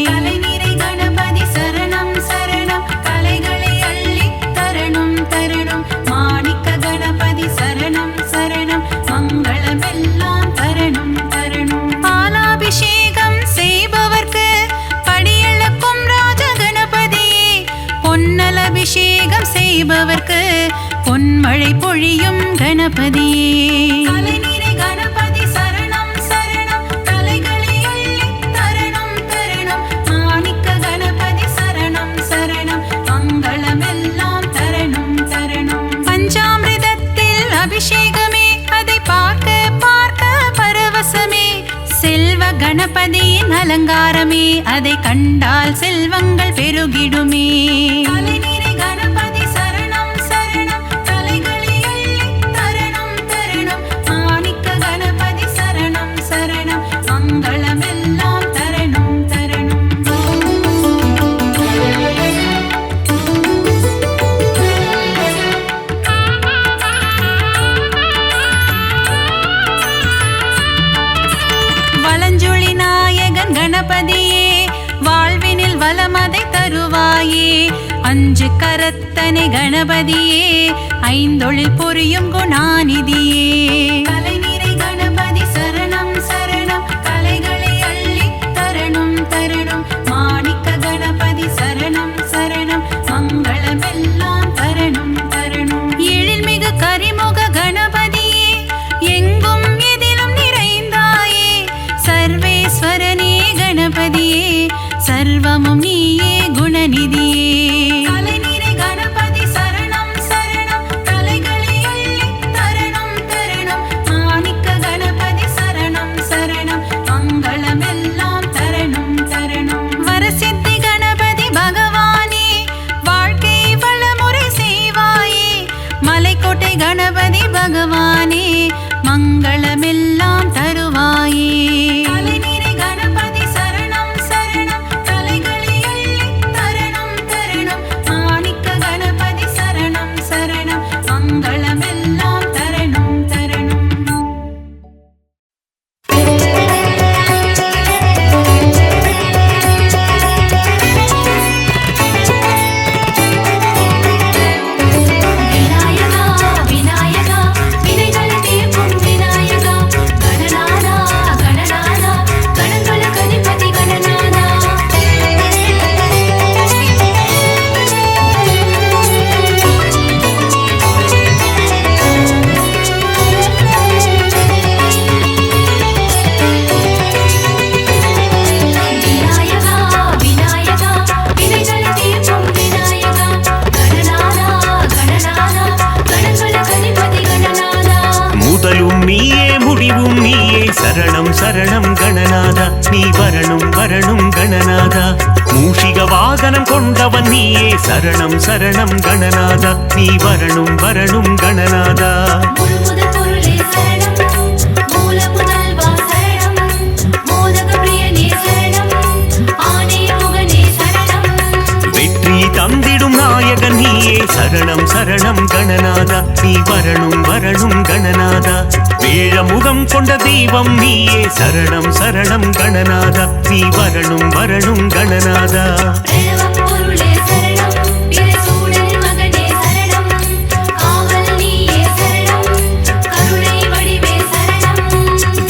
கலைநிறை கணபதி சரணம் சரணம், கலைகளை அள்ளித் தரணும் தரணும். மாணிக்க கணபதி சரணம் சரணம், மங்களமெல்லாம் தரணும் தரணும். பாலாபிஷேகம் செய்பவர்க்கு படியளக்கும் ராஜ கணபதியே. பொன்னல் அபிஷேகம் செய்பவர்க்கு பொன்மழை பொழியும் கணபதியே. கலைநிறை கணபதி சரணம் சரணம், கலைகளை அள்ளித் தரணும் தரணும். மாணிக்க கணபதி சரணம் சரணம், மங்களமெல்லாம் தரணும் தரணும். பஞ்சாமிர்தத்தில் அபிஷேகமே, அதை பார்க்க பார்க்க பரவசமே. செல்வ கணபதியின் அலங்காரமே, அதை கண்டால் செல்வங்கள் பெருகிடுமே. கலைநிறை கணபதி சரணம் சரணம், கலைகளை அள்ளித் தரணும் தரணும். மாணிக்க கணபதி சரணம் சரணம், மங்களமெல்லாம் தரணும் தரணும். தருவாயே. அஞ்சு கரத்தனை கணபதியே, ஐந்தொழில் புரியும் குணாநிதியே. கலைநிறை கணபதி சரணம் சரணம், கலைகளை அள்ளி தரணும் தரணும். மாணிக்க கணபதி சரணம் சரணம், மங்களமெல்லாம் தரணும் தரணும். எழில்மிகு கரிமுக கணபதியே, எங்கும் எதிலும் நிறைந்தாயே. சர்வேஸ்வரனே கணபதியே, சர்வமும் நீயே குணநிதியே. கலைநிறை கணபதி சரணம் சரணம், கலைகளை அள்ளி தரணும் தரணும். மாணிக்க கணபதி சரணம் சரணம், மங்களமெல்லாம் தரணும் தரணும். வரசித்தி கணபதி பகவானே, வாழ்க்கை வளமுறை செய்வாயே. மலைக்கோட்டை கணபதி பகவானே, மங்களமெல்லாம் தருவாயே. கலைநிறை கணபதி சரணம் சரணம், கலைகளை அள்ளி தரணும் தரணும். மாணிக்க கணபதி சரணம் சரணம், மங்களமெல்லாம் தரணும் தரணும். விநாயகா விநாயகா, வினைகள் தீர்க்கும் விநாயகா. கணநாதா கணநாதா, கணங்களுக்கு அதிபதி கணநாதா. விநாயகா விநாயகா, வினைகள் தீர்க்கும் விநாயகா. கணநாதா கணநாதா, கணங்களுக்கு அதிபதி கணநாதா. முதலும் நீயே முடிவும் நீயே, சரணம் சரணம் கணநாதா. நீ வரணும் வரணும் கணநாதா. மூஷிக வாகனம் கொண்டவன் நீயே, சரணம் சரணம் கணநாதா. நீ வரணும் வரணும் கணநாதா. முழுமுதற் பொருளே சரணம், மூல முதல்வா சரணம். மோதக பிரியனே சரணம், ஆனே முகனே சரணம். வெற்றி தந்திடும் நாயகன் நீயே, சரணம் சரணம் கணநாதா. நீ வரணும் வரணும் கணநாதா. வேழ முகம் கொண்ட தெய்வம் நீயே, சரணம் சரணம் கணநாதா. நீ வரணும் வரணும் கணநாதா. பிரணவப் பொருளே சரணம், பிரசூடன் மகனே சரணம். காவல் நீயே சரணம், கருணை வடிவே சரணம்.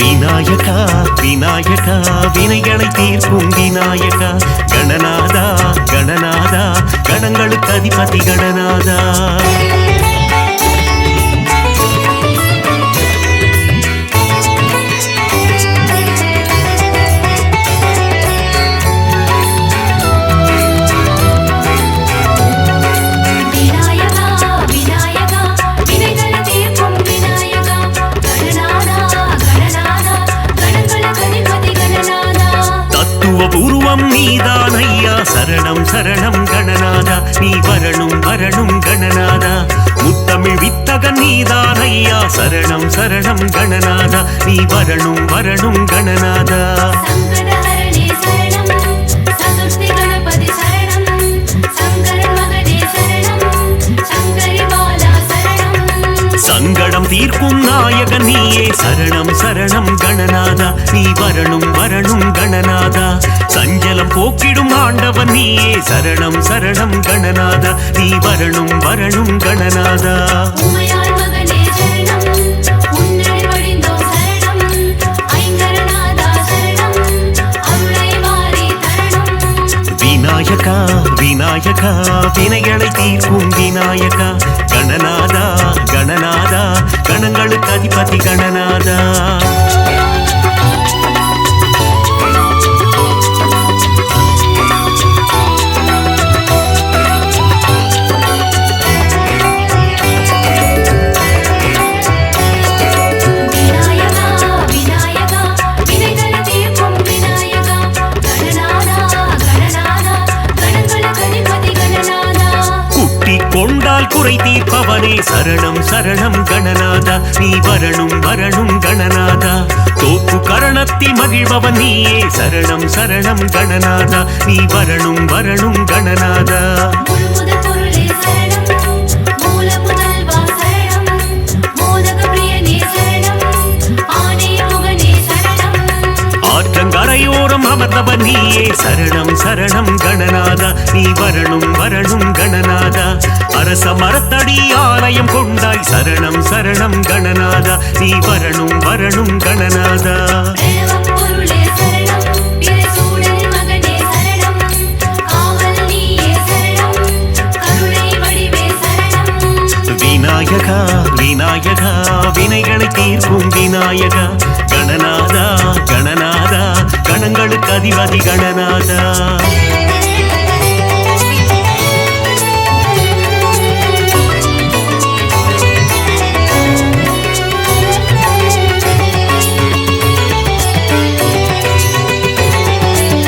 விநாயகா விநாயகா, வினைகளை தீர்க்கும் விநாயகா. கணநாதா கணநாதா, கணங்களுக்கு அதிபதி கணநாதா. விநாயகா விநாயகா, வினைகள் தீர்க்கும் விநாயகா. கணநாதா கணநாதா, கணங்களுக்கு அதிபதி கணநாதா. தத்துவ பூர்வம் நீதான் ஐயா, சரணம் சரணம் கணநாதா. நீ வரணும் வரணும் கணநாதா. முத்தமிழ் வித்தகன் நீதான் ஐயா, சரணம் சரணம் கணநாதா. நீ வரணும் வரணும் கணநாதா. சங்கடஹரணே சரணம், சதுர்த்தி கணபதி சரணம். சங்கரன் மகனே சரணம், சங்கரி பாலா சரணம். சங்கடம் தீர்க்கும் நாயகன் நீயே, சரணம் சரணம் கணநாதா. நீ வரணும் வரணும் கணநாதா. சஞ்சலம் போக்கிடும் ஆண்டவன் நீயே, சரணம் சரணம் கணநாதா. நீ வரணும் வரணும் கணநாதா. உமையாள் மகனே சரணம், உன்னடி வடிந்தோம் சரணம். ஐங்கரநாதா சரணம், அருளை வாரி தரணும். விநாயகா விநாயகா, வினைகளை தீர்க்கும் விநாயகா. கணநாதா கணநாதா, கணங்களுக்கு அதிபதி கணநாதா. விநாயகா விநாயகா, வினைகள் தீர்க்கும் விநாயகா. கணநாதா கணநாதா, கணங்களுக்கு அதிபதி கணநாதா. குட்டி கொண்டால் குறை தீர்ப்பவனே, சரணம் சரணம் கணநாதா. நீ வரணும் வரணும் கணநாதா. தோப்பு கரணத்தில் மகிழ்பவன் நீயே, சரணம் சரணம் கணநாதா. நீ வரணும் வரணும் கணநாதா. முழுமுதற் பொருளே சரணம், மூல முதல்வா சரணம். மோதக பிரியனே சரணம், ஆனே முகனே சரணம். ஆற்றங்கரையோரம் அமர்ந்தவன் நீயே சரணம் சரணம் கணநாதா நீ வரணும் வரணும் கணநாதா அரச மரத்தடி ஆலயம் கொண்டாய் சரணம் சரணம் கணநாதா நீ வரணும் வரணும் கணநாதா பிரணவப் பொருளே சரணம் பிரசூடன் மகனே சரணம் காவல் நீயே சரணம் கருணை வடிவே சரணம் விநாயகா விநாயகா வினைகளை தீர்க்கும் விநாயகா கணநாதா கணநாதா கணங்களுக்கு அதிபதி கணநாதா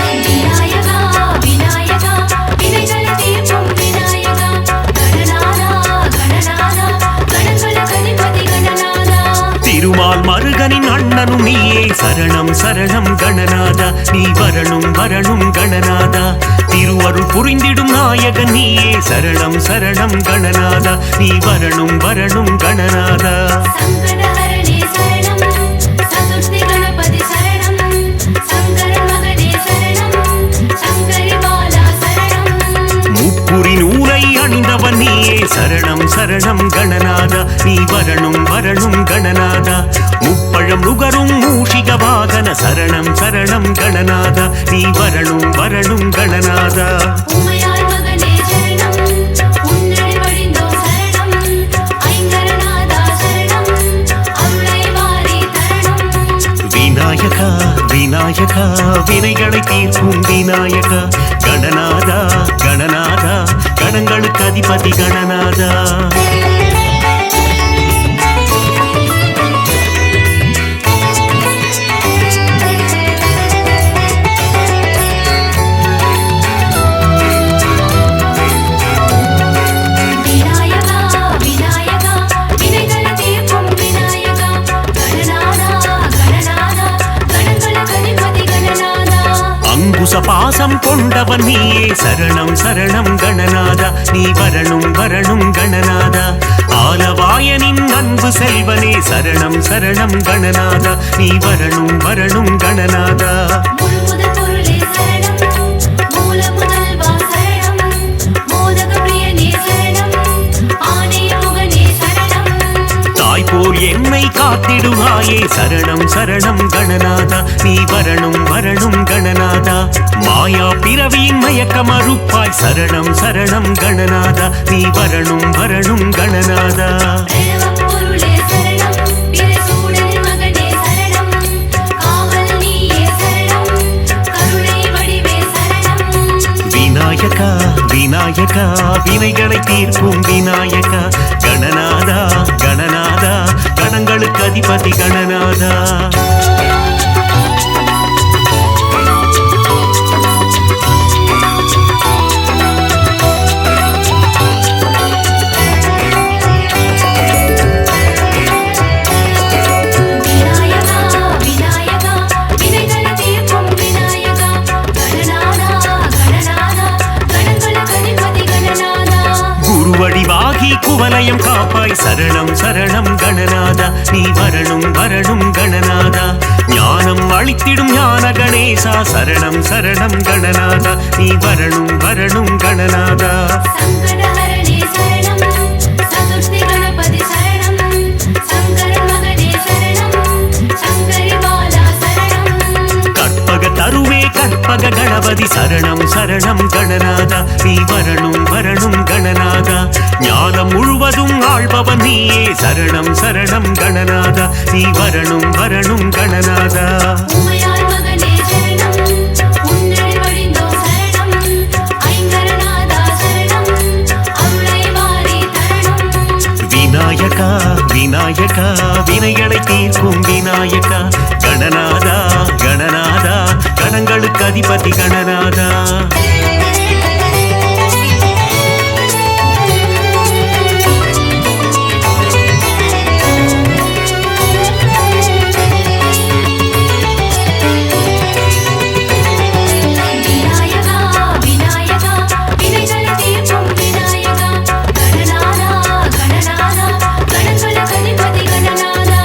விநாயகா விநாயகா வினைகளை தீர்க்கும் விநாயகா கணநாதா கணநாதா கணங்களுக்கு அதிபதி கணநாதா திருமால் மருகனின் அண்ணனும் நீயே சரணம் சரணம் கணநாதா நீ வரணும் வரணும் கணநாதா திருவருள் புரிந்திடும் நாயகன் நீயே சரணம் சரணம் கணநாதா நீ வரணும் வரணும் கணநாதா சங்கடஹரணே சரணம் சதுர்த்தி கணபதி சரணம் சங்கரன் மகனே சரணம் சங்கரி பாலா சரணம் முப்புரி நூலை அணிந்தவன் நீயே சரணம் சரணம் கணநாதா நீ வரணும் வரணும் கணநாதா முப்பழம் நுகரும் மூஷிக வாகன சரணம் சரணம் கணநாதா நீ வரணும் வரணும் கணநாதா உமையாள் மகனே சரணம் உன்னடி வழிந்தோம் சரணம் ஐங்கரநாதா சரணம் அருளை வாரி தரணம் விநாயகா விநாயகா வினைகளை தீர்க்கும் விநாயகா கணநாதா கணநாதா கணங்களுக்கு அதிபதி கணநாதா விநாயகா விநாயகா வினைகளை தீர்க்கும் விநாயகா கணநாதா கணநாதா கணங்களுக்கு அதிபதி கணநாதா அங்குச பாசம் கொண்டவன் நீயே சரணம் சரணம் கணநாதா நீ வரணும் வரணும் கணநாதா ஆலவாயனின் அன்பு செல்வனே சரணம் சரணம் கணநாதா நீ வரணும் வரணும் கணநாதா முழுமுதற் பொருளே சரணம் மூல முதல்வா சரணம் மோதக பிரியனே சரணம் ஆணைய முகனே சரணம் தாய் போல் என்னை காத்திடுவாயே சரணம் சரணம் கணநாதா நீ வரணும் வரணும் கணநாதா மாயா பிறவியின் மயக்கம் அறுப்பாய் சரணம் சரணம் கணநாதா நீ வரணும் வரணும் கணநாதா பிரணவப் பொருளே சரணம் பிரசூடன் மகனே சரணம் காவல் நீயே சரணம் கருணை வடிவே சரணம் விநாயகா விநாயகா வினைகளை தீர்க்கும் விநாயகா கணநாதா கணநாதா கணங்களுக்கு அதிபதி கணநாதா விநாயகா விநாயகா வினைகளை தீர்க்கும் விநாயகா கணநாதா கணநாதா கணங்களுக்கு அதிபதி கணநாதா குருவடிவாகி குவலயம் காப்பாய் சரணம் சரணம் கணநாதா நீ வரணும் வரணும் கணநாதா ஞானம் அளித்திடும் ஞான கணேசா சரணம் சரணம் கணநாதா நீ வரணும் வரணும் கணநாதா சங்கடஹரணே சரணம் சதுர்த்தி கணபதி சரணம் சங்கரன் மகனே சரணம் சங்கரி பாலா சரணம் கற்பக தருவே கற்பக கணபதி சரணம் சரணம் கணநாதா நீ வரணும் வரணும் கணநாதா ஞானம் முழுவதும் ஆள்பவன் நீயே சரணம் சரணம் கணநாதா நீ வரணும் வரணும் கணநாதா உமையாள் மகனே சரணம் உன்னடி வழிந்தோம் சரணம் ஐங்கரநாதா சரணம் அருளை வாரி தரணம் விநாயகா விநாயகா வினைகளை தீர்க்கும் விநாயகா கணநாதா கணநாதா கணங்களுக்கு அதிபதி கணநாதா விநாயகா விநாயகா வினைகளை தீர்க்கும் விநாயகா கணநாதா கணநாதா கணங்களுக்கு அதிபதி கணநாதா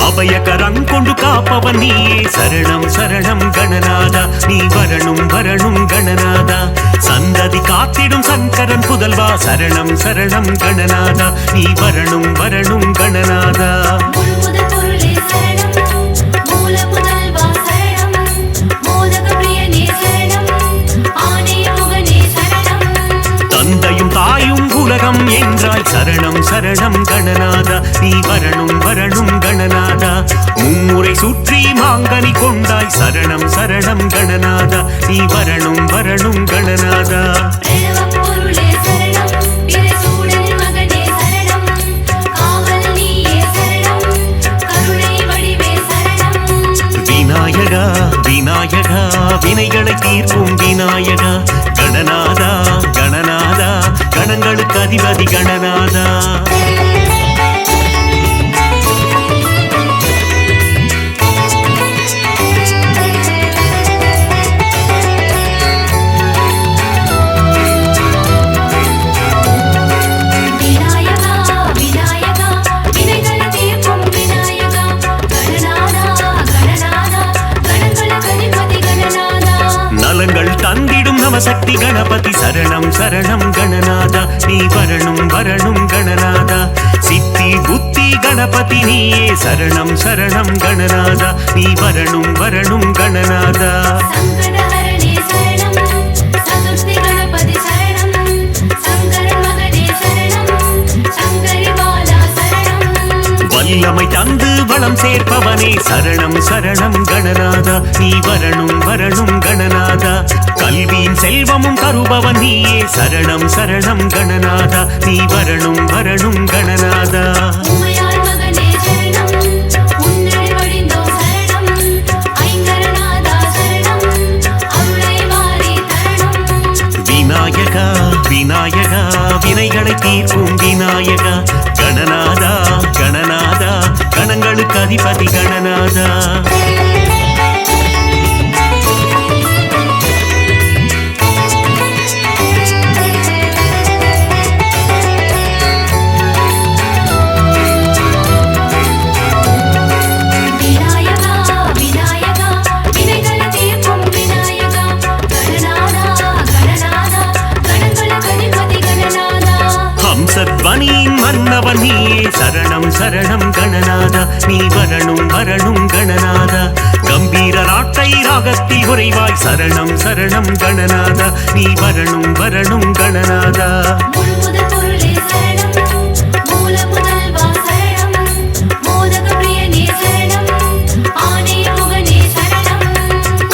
அபயகரம் கொண்டு காப்பாய் காப்பவன் நீயே சரணம் சரணம் கணநாதா நீ வரணும் வரணும் கணநாதா சந்ததி காத்திடும் சங்கரன் புதல்வா சரணம் சரணம் கணநாதா நீ வரணும் வரணும் கணநாதா முழுமுதற் பொருளே சரணம் மூல புதல்வா சரணம் மோதக பிரியனே சரணம் ஆனே முகனே சரணம் தந்தையும் தாயும் உலகம் என்றாய் சரணம் சரணம் கணநாதா நீ வரணும் வரணும் கணநாதா மும்முறை சுற்றி மாங்கனி கொண்டாய் சரணம் சரணம் கணநாதா நீ வரணும் வரணும் கணநாதா பிரணவப் பொருளே சரணம் பிரசூடன் மகனே சரணம் காவல் நீயே சரணம் கருணை வடிவே சரணம் விநாயகா விநாயகா வினைகளை தீர்க்கும் விநாயகா கணநாதா கணநாதா கணங்களுக்கு அதிபதி கணநாதா விநாயகா விநாயகா வினைகளை தீர்க்கும் விநாயகா கணநாதா கணநாதா கணங்களுக்கு அதிபதி கணநாதா நலங்கள் தந்திடும் நமசக்தி கணபதி சரணம் சரணம் கணநாதா நீ வரணும் வரணும் கணநாதா சித்தி புத்தி கணபதி நீயே சரணம் சரணம் கணநாதா நீ வரணும் வரணும் கணநாதா சங்கடஹரணே சரணம் சதுர்த்தி கணபதி சரணம் சங்கரன் மகனே சரணம் சங்கரி பாலா சரணம் வல்லமை தந்து வளம் சேர்ப்பவனே சரணம் சரணம் கணநாதா நீ வரணும் வரணும் கணநாதா கல்வியின் செல்வமும் தருபவன் நீயே சரணம் சரணம் கணநாதா நீ வரணும் வரணும் கணநாதா உமையாள் மகனே சரணம் உன்னடி வடிந்தோம் சரணம் ஐங்கரநாதா சரணம் அருளை வாரி தரணம் விநாயகா விநாயகா வினைகளை தீர்க்கும் விநாயகா கணநாதா கணநாதா கணங்களுக்கு அதிபதி கணநாதா விநாயகா விநாயகா வினைகளை தீர்க்கும் விநாயகா கணநாதா கணநாதா கணங்களுக்கு அதிபதி கணநாதா ஹம்சத்வனியின் மன்னவன் நீயே சரணம் சரணம் கணநாதா நீ வரணும் வரணும் கணநாதா கம்பீர நாட்டை ராகத்தில் உறைவாய் சரணம் சரணம் கணநாதா நீ வரணும் வரணும் கணநாதா முழுமுதற் பொருளே சரணம் மூல புதல்வா சரணம் மோதக பிரியனே சரணம் ஆனே முகனே சரணம்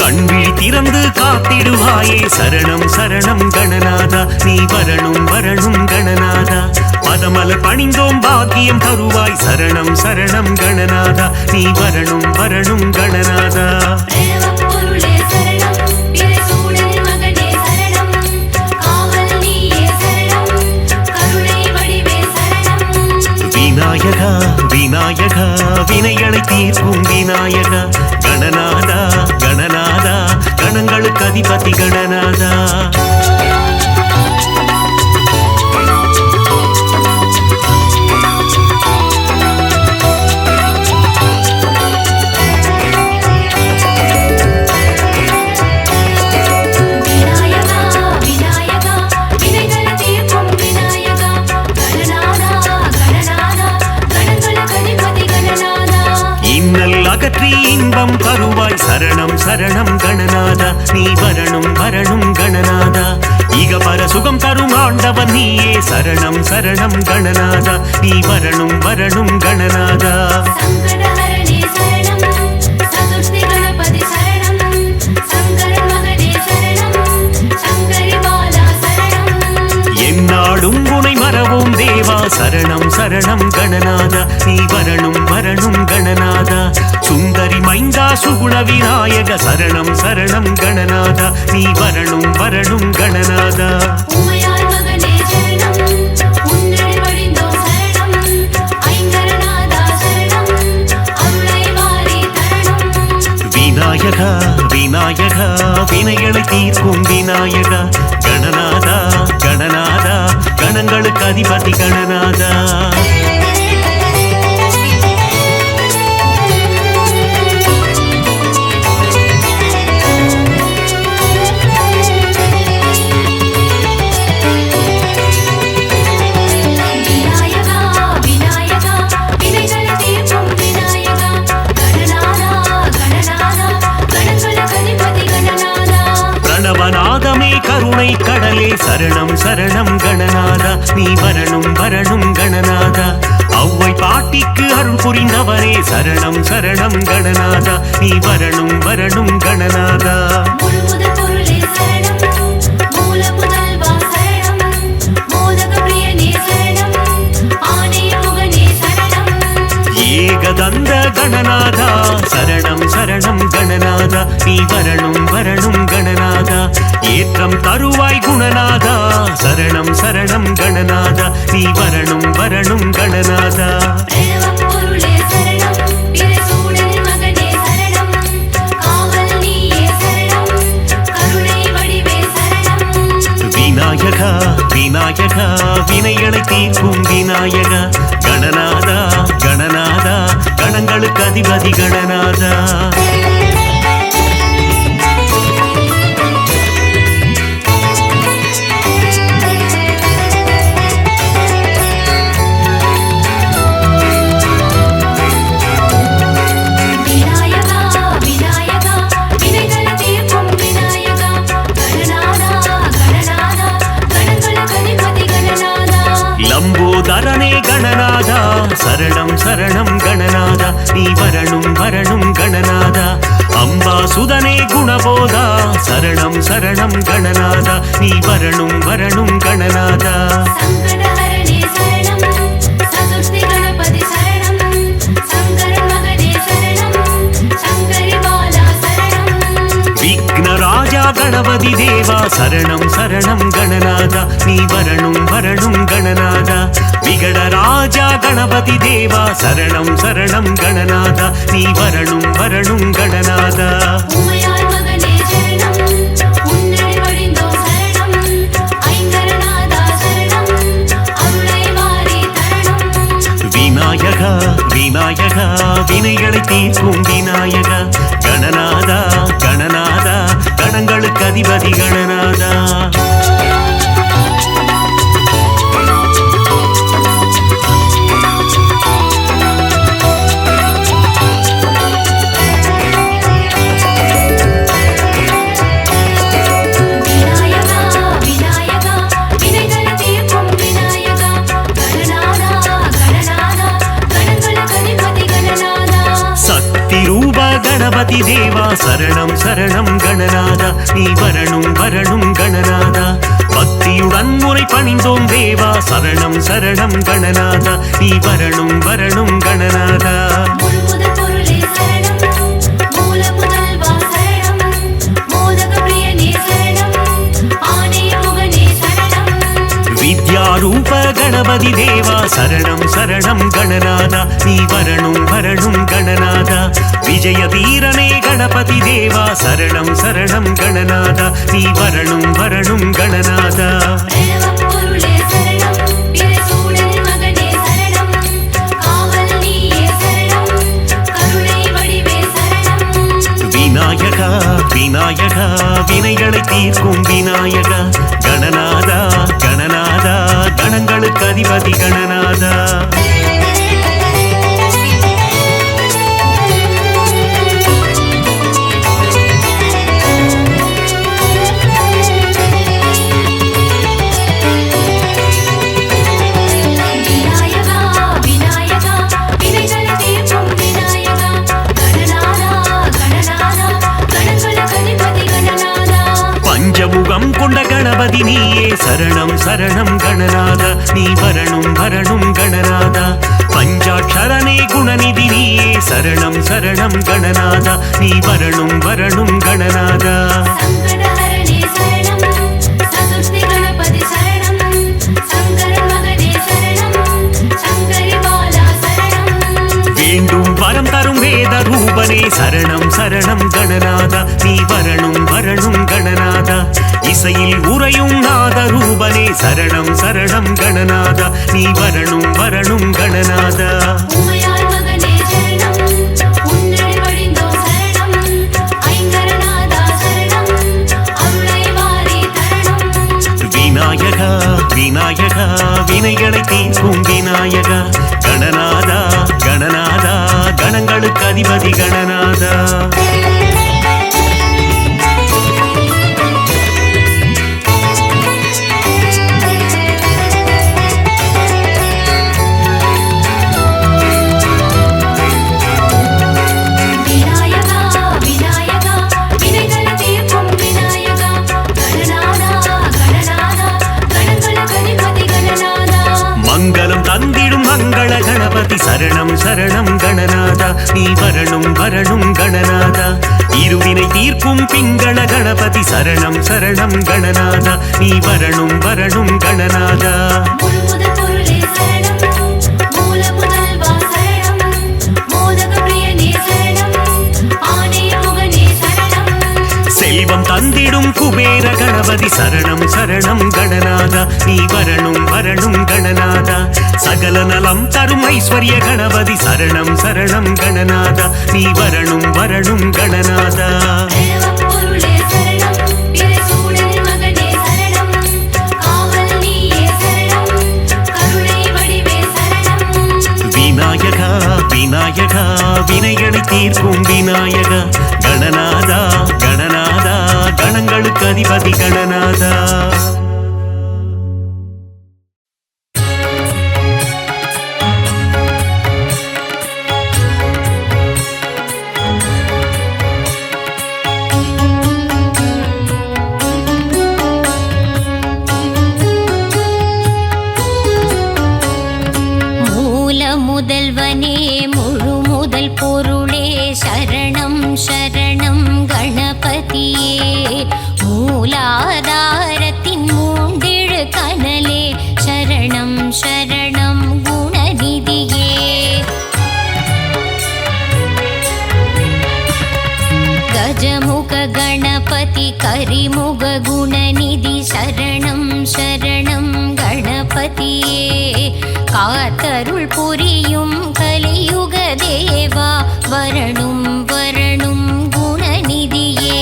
கண்விழி திறந்து காத்திடுவாயே சரணம் சரணம் கணநாதா நீ வரணும் வரணும் கணநாதா பதமலர் பணிந்தோம் பாக்கியம் தருவாய் சரணம் சரணம் கணநாதா நீ வரணும் வரணும் கணநாதா பிரணவப் பொருளே சரணம் பிரசூடன் மகனே சரணம் காவல் நீயே சரணம் கருணை வடிவே சரணம் விநாயகா விநாயகா வினைகளை தீர்க்கும் விநாயகா கணநாதா கணநாதா கணங்களுக்கு அதிபதி கணநாதா விநாயகா விநாயகா வினைகளை தீர்க்கும் விநாயகா கணநாதா கணநாதா கணங்களுக்கு அதிபதி கணநாதா இன்னல் அகற்றி இன்பம் தருவாய் சரணம் சரணம் கணநாதா நீ வரணும் வரணும் கணநாதா இகபர சுகம் தரும் ஆண்டவன் நீயே சரணம் சரணம் கணநாதா நீ வரணும் வரணும் கணநாதா சங்கடஹரணே சரணம் சதுர்த்தி கணபதி சரணம் சங்கரன் மகனே சரணம் சங்கரி பாலா சரணம் என்னாடும் உனை மறவோம் தேவா சரணம் சரணம் கணநாதா நீ வரணும் வரணும் கணநாதா சுந்தரி மைந்தா சுகுண விநாயக சரணம் சரணம் கணநாதா நீ வரணும் வரணும் கணநாதா உமையாள் மகனே சரணம் உன்னடி வடிந்தோம் சரணம் ஐங்கரநாதா சரணம் அருளை வாரி தரணம் விநாயகா விநாயகா வினைகளை தீர்க்கும் விநாயகா கணநாதா கணநாதா கணங்களுக்கு அதிபதி கணநாதா கருணை கடலே சரணம் சரணம் கணநாதா நீ வரணும் வரணும் கணநாதா அவ்வை பாட்டிக்கு அருள் புரிந்தவரே சரணம் சரணம் கணநாதா நீ வரணும் வரணும் கணநாதா முழுமுதற் பொருளே சரணம் மூல முதல்வா சரணம் மோதக பிரியனே சரணம் ஆணைய முகனே சரணம் ஏகதந்த கணநாதா சரணம் சரணம் கணநாதா நீ வரணும் வரணும் கணநாதா ஏற்றம் தருவாய் குணநாதா சரணம் சரணம் கணநாதா நீ வரணும் வரணும் கணநாதா பிரணவப் பொருளே சரணம் பிரசூடன் மகனே சரணம் காவல் நீயே சரணம் கருணை வடிவே சரணம் விநாயகா விநாயகா வினைகளை தீர்க்கும் விநாயகா கணநாதா கணநாதா கணங்களுக்கு அதிபதி கணநாதா விநாயகா விநாயகா வினைகளை தீர்க்கும் விநாயகா கணநாதா கணநாதா கணங்களுக்கு அதிபதி கணநாதா லம்போதரனே கணநாதா சரணம் சரணம் கணநாதா நீ வரணும் வரணும் கணநாதா அம்பாசுதனே குணபோதா சரணம் சரணம் கணநாதா நீ வரணும் வரணும் கணநாதா சங்கடஹரணே சரணம் சதுர்த்தி கணபதி சரணம் சங்கரன் மகனே சரணம் சங்கரி பாலா சரணம் விக்னராஜா கணபதி தேவா சரணம் சரணம் கணநாதா நீ வரணும் வரணும் கணநாதா விகடராஜா கணபதி தேவா சரணம் சரணம் கணநாதா நீ வரணும் வரணும் கணநாதா உமையாள் மகனே சரணம் உன்னடி வழிந்தோம் சரணம் ஐங்கரநாதா சரணம் அருளை வாரி தரணும் விநாயகா விநாயகா வினைகளை தீர்க்கும் விநாயகா கணநாதா கணநாதா கணங்களுக்கு அதிபதி கணநாதா விநாயகா விநாயகா வினைகளை தீர்க்கும் விநாயகா கணநாதா கணநாதா கணங்களுக்கு அதிபதி கணநாதா சக்தி ரூப கணபதி தேவா சரணம் சரணம் கணநாதா நீ வரணும் வரணும் கணநாதா பக்தியுடன் முறை பணிந்தோம் தேவா சரணம் சரணம் கணநாதா நீ வரணும் வரணும் கணநாதா முழுமுதற் பொருளே சரணம் மூல முதல்வா சரணம் மோதக பிரியனே சரணம் ஆணைய முகனே சரணம் வித்யாரூப கணபதி தேவா சரணம் சரணம் கணநாதா நீ வரணும் வரணும் கணநாதா விஜய வீரனே கணபதி தேவா சரணம் சரணம் கணநாதா நீ வரணும் வரணும் கணநாதா பிரணவப் பொருளே சரணம் பிரசூடன் மகனே சரணம் காவல் நீயே சரணம் கருணை வடிவே சரணம் விநாயகா விநாயகா வினைகளை தீர்க்கும் விநாயகா கணநாதா கணநாதா கணங்களுக்கு அதிபதி கணநாதா விநாயகா விநாயகா வினைகளை தீர்க்கும் விநாயகா கணநாதா கணநாதா கணங்களுக்கு அதிபதி கணநாதா பஞ்சமுகம் கொண்ட கணபதி நீயே சரணம் சரணம் கணநாதா நீ வரணும் வரணும் கணநாதா பஞ்சாட்சரனே குணநிதி நீயே சரணம் சரணம் கணநாதா நீ வரணும் வரணும் கணநாதா சங்கடஹரணே சரணம் சதுர்த்தி கணபதி சரணம் சங்கரன் மகனே சரணம் சங்கரி பாலா சரணம் வேண்டும் வரம் தரும் வேத ரூபனே சரணம் சரணம் கணநாதா நீ வரணும் வரணும் கணநாதா இசையில் உறையும் நாத ரூபனே சரணம் சரணம் கணநாதா நீ வரணும் வரணும் கணநாதா உமையாள் மகனே சரணம் உன்னடி வழிந்தோம் சரணம் ஐங்கரநாதா சரணம் அருளை வாரி தரணும் விநாயகா விநாயகா வினைகளை தீர்க்கும் விநாயகா கணநாதா கணநாதா கணங்களுக்கு அதிபதி கணநாதா இருவினை தீர்க்கும் பிங்கள கணபதி சரணம் சரணம் கணநாதா நீ வரணும் வரணும் கணநாதா முழுமுதற் பொருளே சரணம் மூல முதல்வா சரணம் மோதக பிரியனே சரணம் ஆனே முகனே சரணம் செல்வம் தந்திடும் குபேர கணபதி சரணம் சரணம் கணநாதா நீ வரணும் வரணும் கணநாதா சகல நலம் தரும் ஐஸ்வர்ய கணபதி சரணம் சரணம் கணநாதா நீ வரணும் வரணும் கணநாதா பிரணவப் பொருளே சரணம் பிரசூடனின் மகனே சரணம் காவல் நீயே சரணம் கருணை வடிவே சரணம் விநாயகா விநாயகா வினைகளை தீர்க்கும் விநாயகா கணநாதா கணநாதா கணங்களுக்கு அதிபதி கணநாதா முதல்வனே முழு முதல் பொருளே சரணம் சரணம் கணபதியே மூலாதாரத்தின் மூண்டிழு கனலே சரணம் சரணம் குணநிதியே கஜமுக கணபதி கரிமுக குணநிதி சரணம் சரணம் கணபதியே காத்தருள் புரியும் கலியுக தேவா வரணும் வரணும் குணநிதியே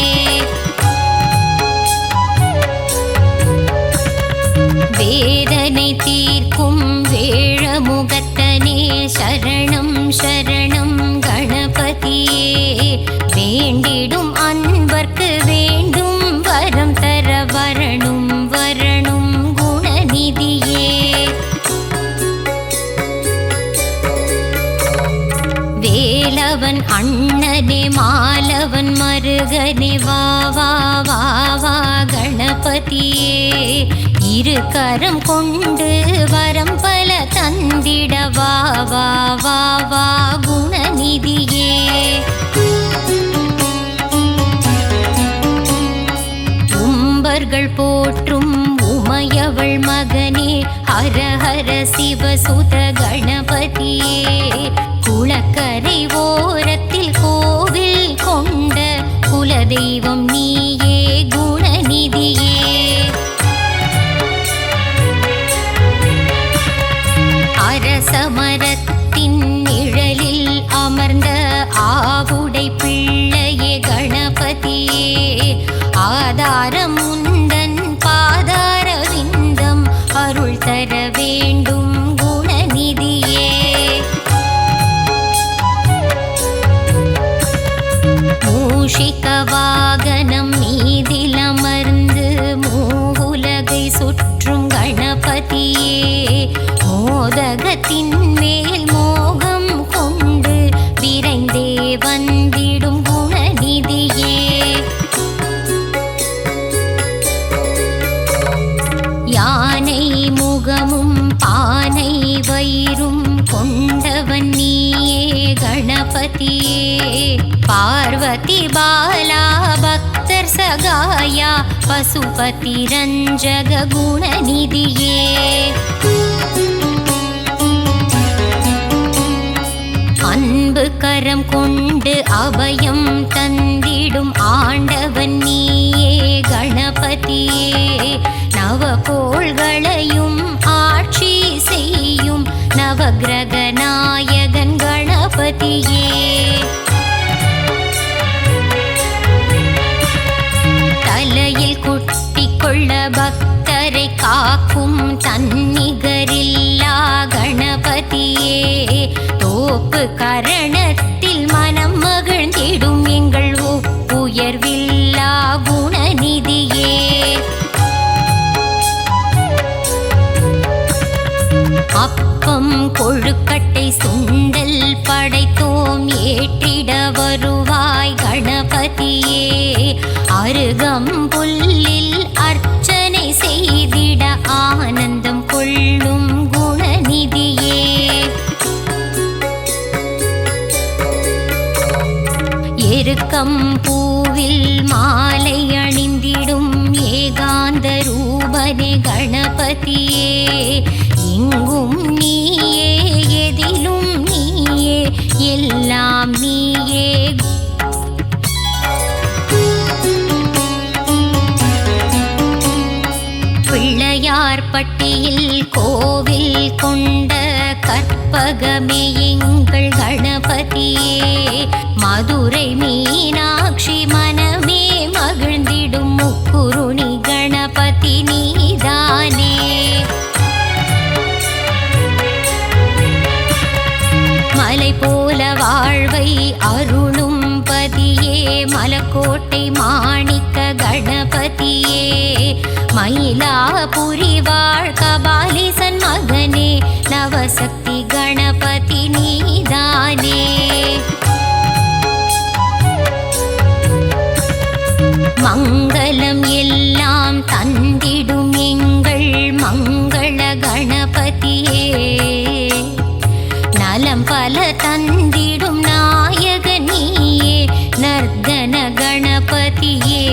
வேதனை தீர்க்கும் வேழமுகத்தனே சரணம் சரணம் கணபதியே வேண்டிடும் அன்பர்க்கு வேண்டும் வரம் தர வரணும் வரணும் குணநிதியே வேலவன் அண்ணனே மாலவன் மருகனே வா வா வா வா கணபதியே இரு கரம் கொண்டு வரம் பல தந்திட வா வா வா வா குணநிதியே உம்பர்கள் போற்றும் உமையவள் மகனே ஹர ஹர சிவசுத கணபதியே குளக்கரை ஓரத்தில் கோவில் கொண்ட குலதெய்வம் நீயே குணநிதியே அரசமரத்தின் நிழலில் அமர்ந்த ஆவுடை பிள்ளையே கணபதியே ஆதாரம் உந்தன் பாதார விந்தம் அருள் தர வேண்டும் குணநிதியே மூஷிக வாகனம் மீதிலமர்ந்து மூவுலகை சுற்றும் கணபதியே மோதகத்தின் மேல் மோகம் கொண்டு விரைந்தே வந்திடும் குணநிதியே யானை முகமும் பானை வயிறும் கொண்டவன் நீயே கணபதியே பார்வதி பாலா பக்தர் சகாயா பசுபதி ரஞ்சக குணநிதியே அன்பு கரம் கொண்டு அபயம் தந்திடும் ஆண்டவன் நீயே கணபதியே நவகோள்களையும் ஆட்சி செய்யும் நவகிரக நாயகன் கணபதியே தலையில் குட்டிக் கொள்ள பக்தரை காக்கும் தன்னிகரில்லா கணபதியே தோப்பு கரணத்தில் மனம் மகிழ்ந்திடும் எங்கள் உயர்வில்லா குணநிதியே அப்பம் கொழுக்கட்டை சுண்டல் படைத்தோம் ஏற்றிட வருவாய் கணபதியே அருகம்புல்லில் அர்ச்சனை செய்திட ஆனந்தம் கொள்ளும் குணநிதியே எருக்க அருகம்பூவில் மாலை அணிந்திடும் ஏகாந்த ரூபனே கணபதியே எங்கும் நீயே எதிலும் நீயே எல்லாம் நீயே பிள்ளையார்பட்டியில் கோவில் கொண்ட கற்பகமே எங்கள் கணபதியே மதுரை மீனாட்சி மனமே மகிழ்ந்திடும் முக்குருணி கணபதி நீதானே மலை போல வாழ்வை அருளும் பதியே மலக்கோட்டை மாணிக்க கணபதியே மயிலாபுரி வாழ் கபாலீசன் மகனே நவசக்தி கணபதி நீதானே மங்களம் எல்லாம் தந்திடும் எங்கள் மங்கள கணபதியே நலம் பல தந்திடும் நாயக நீயே நர்தன கணபதியே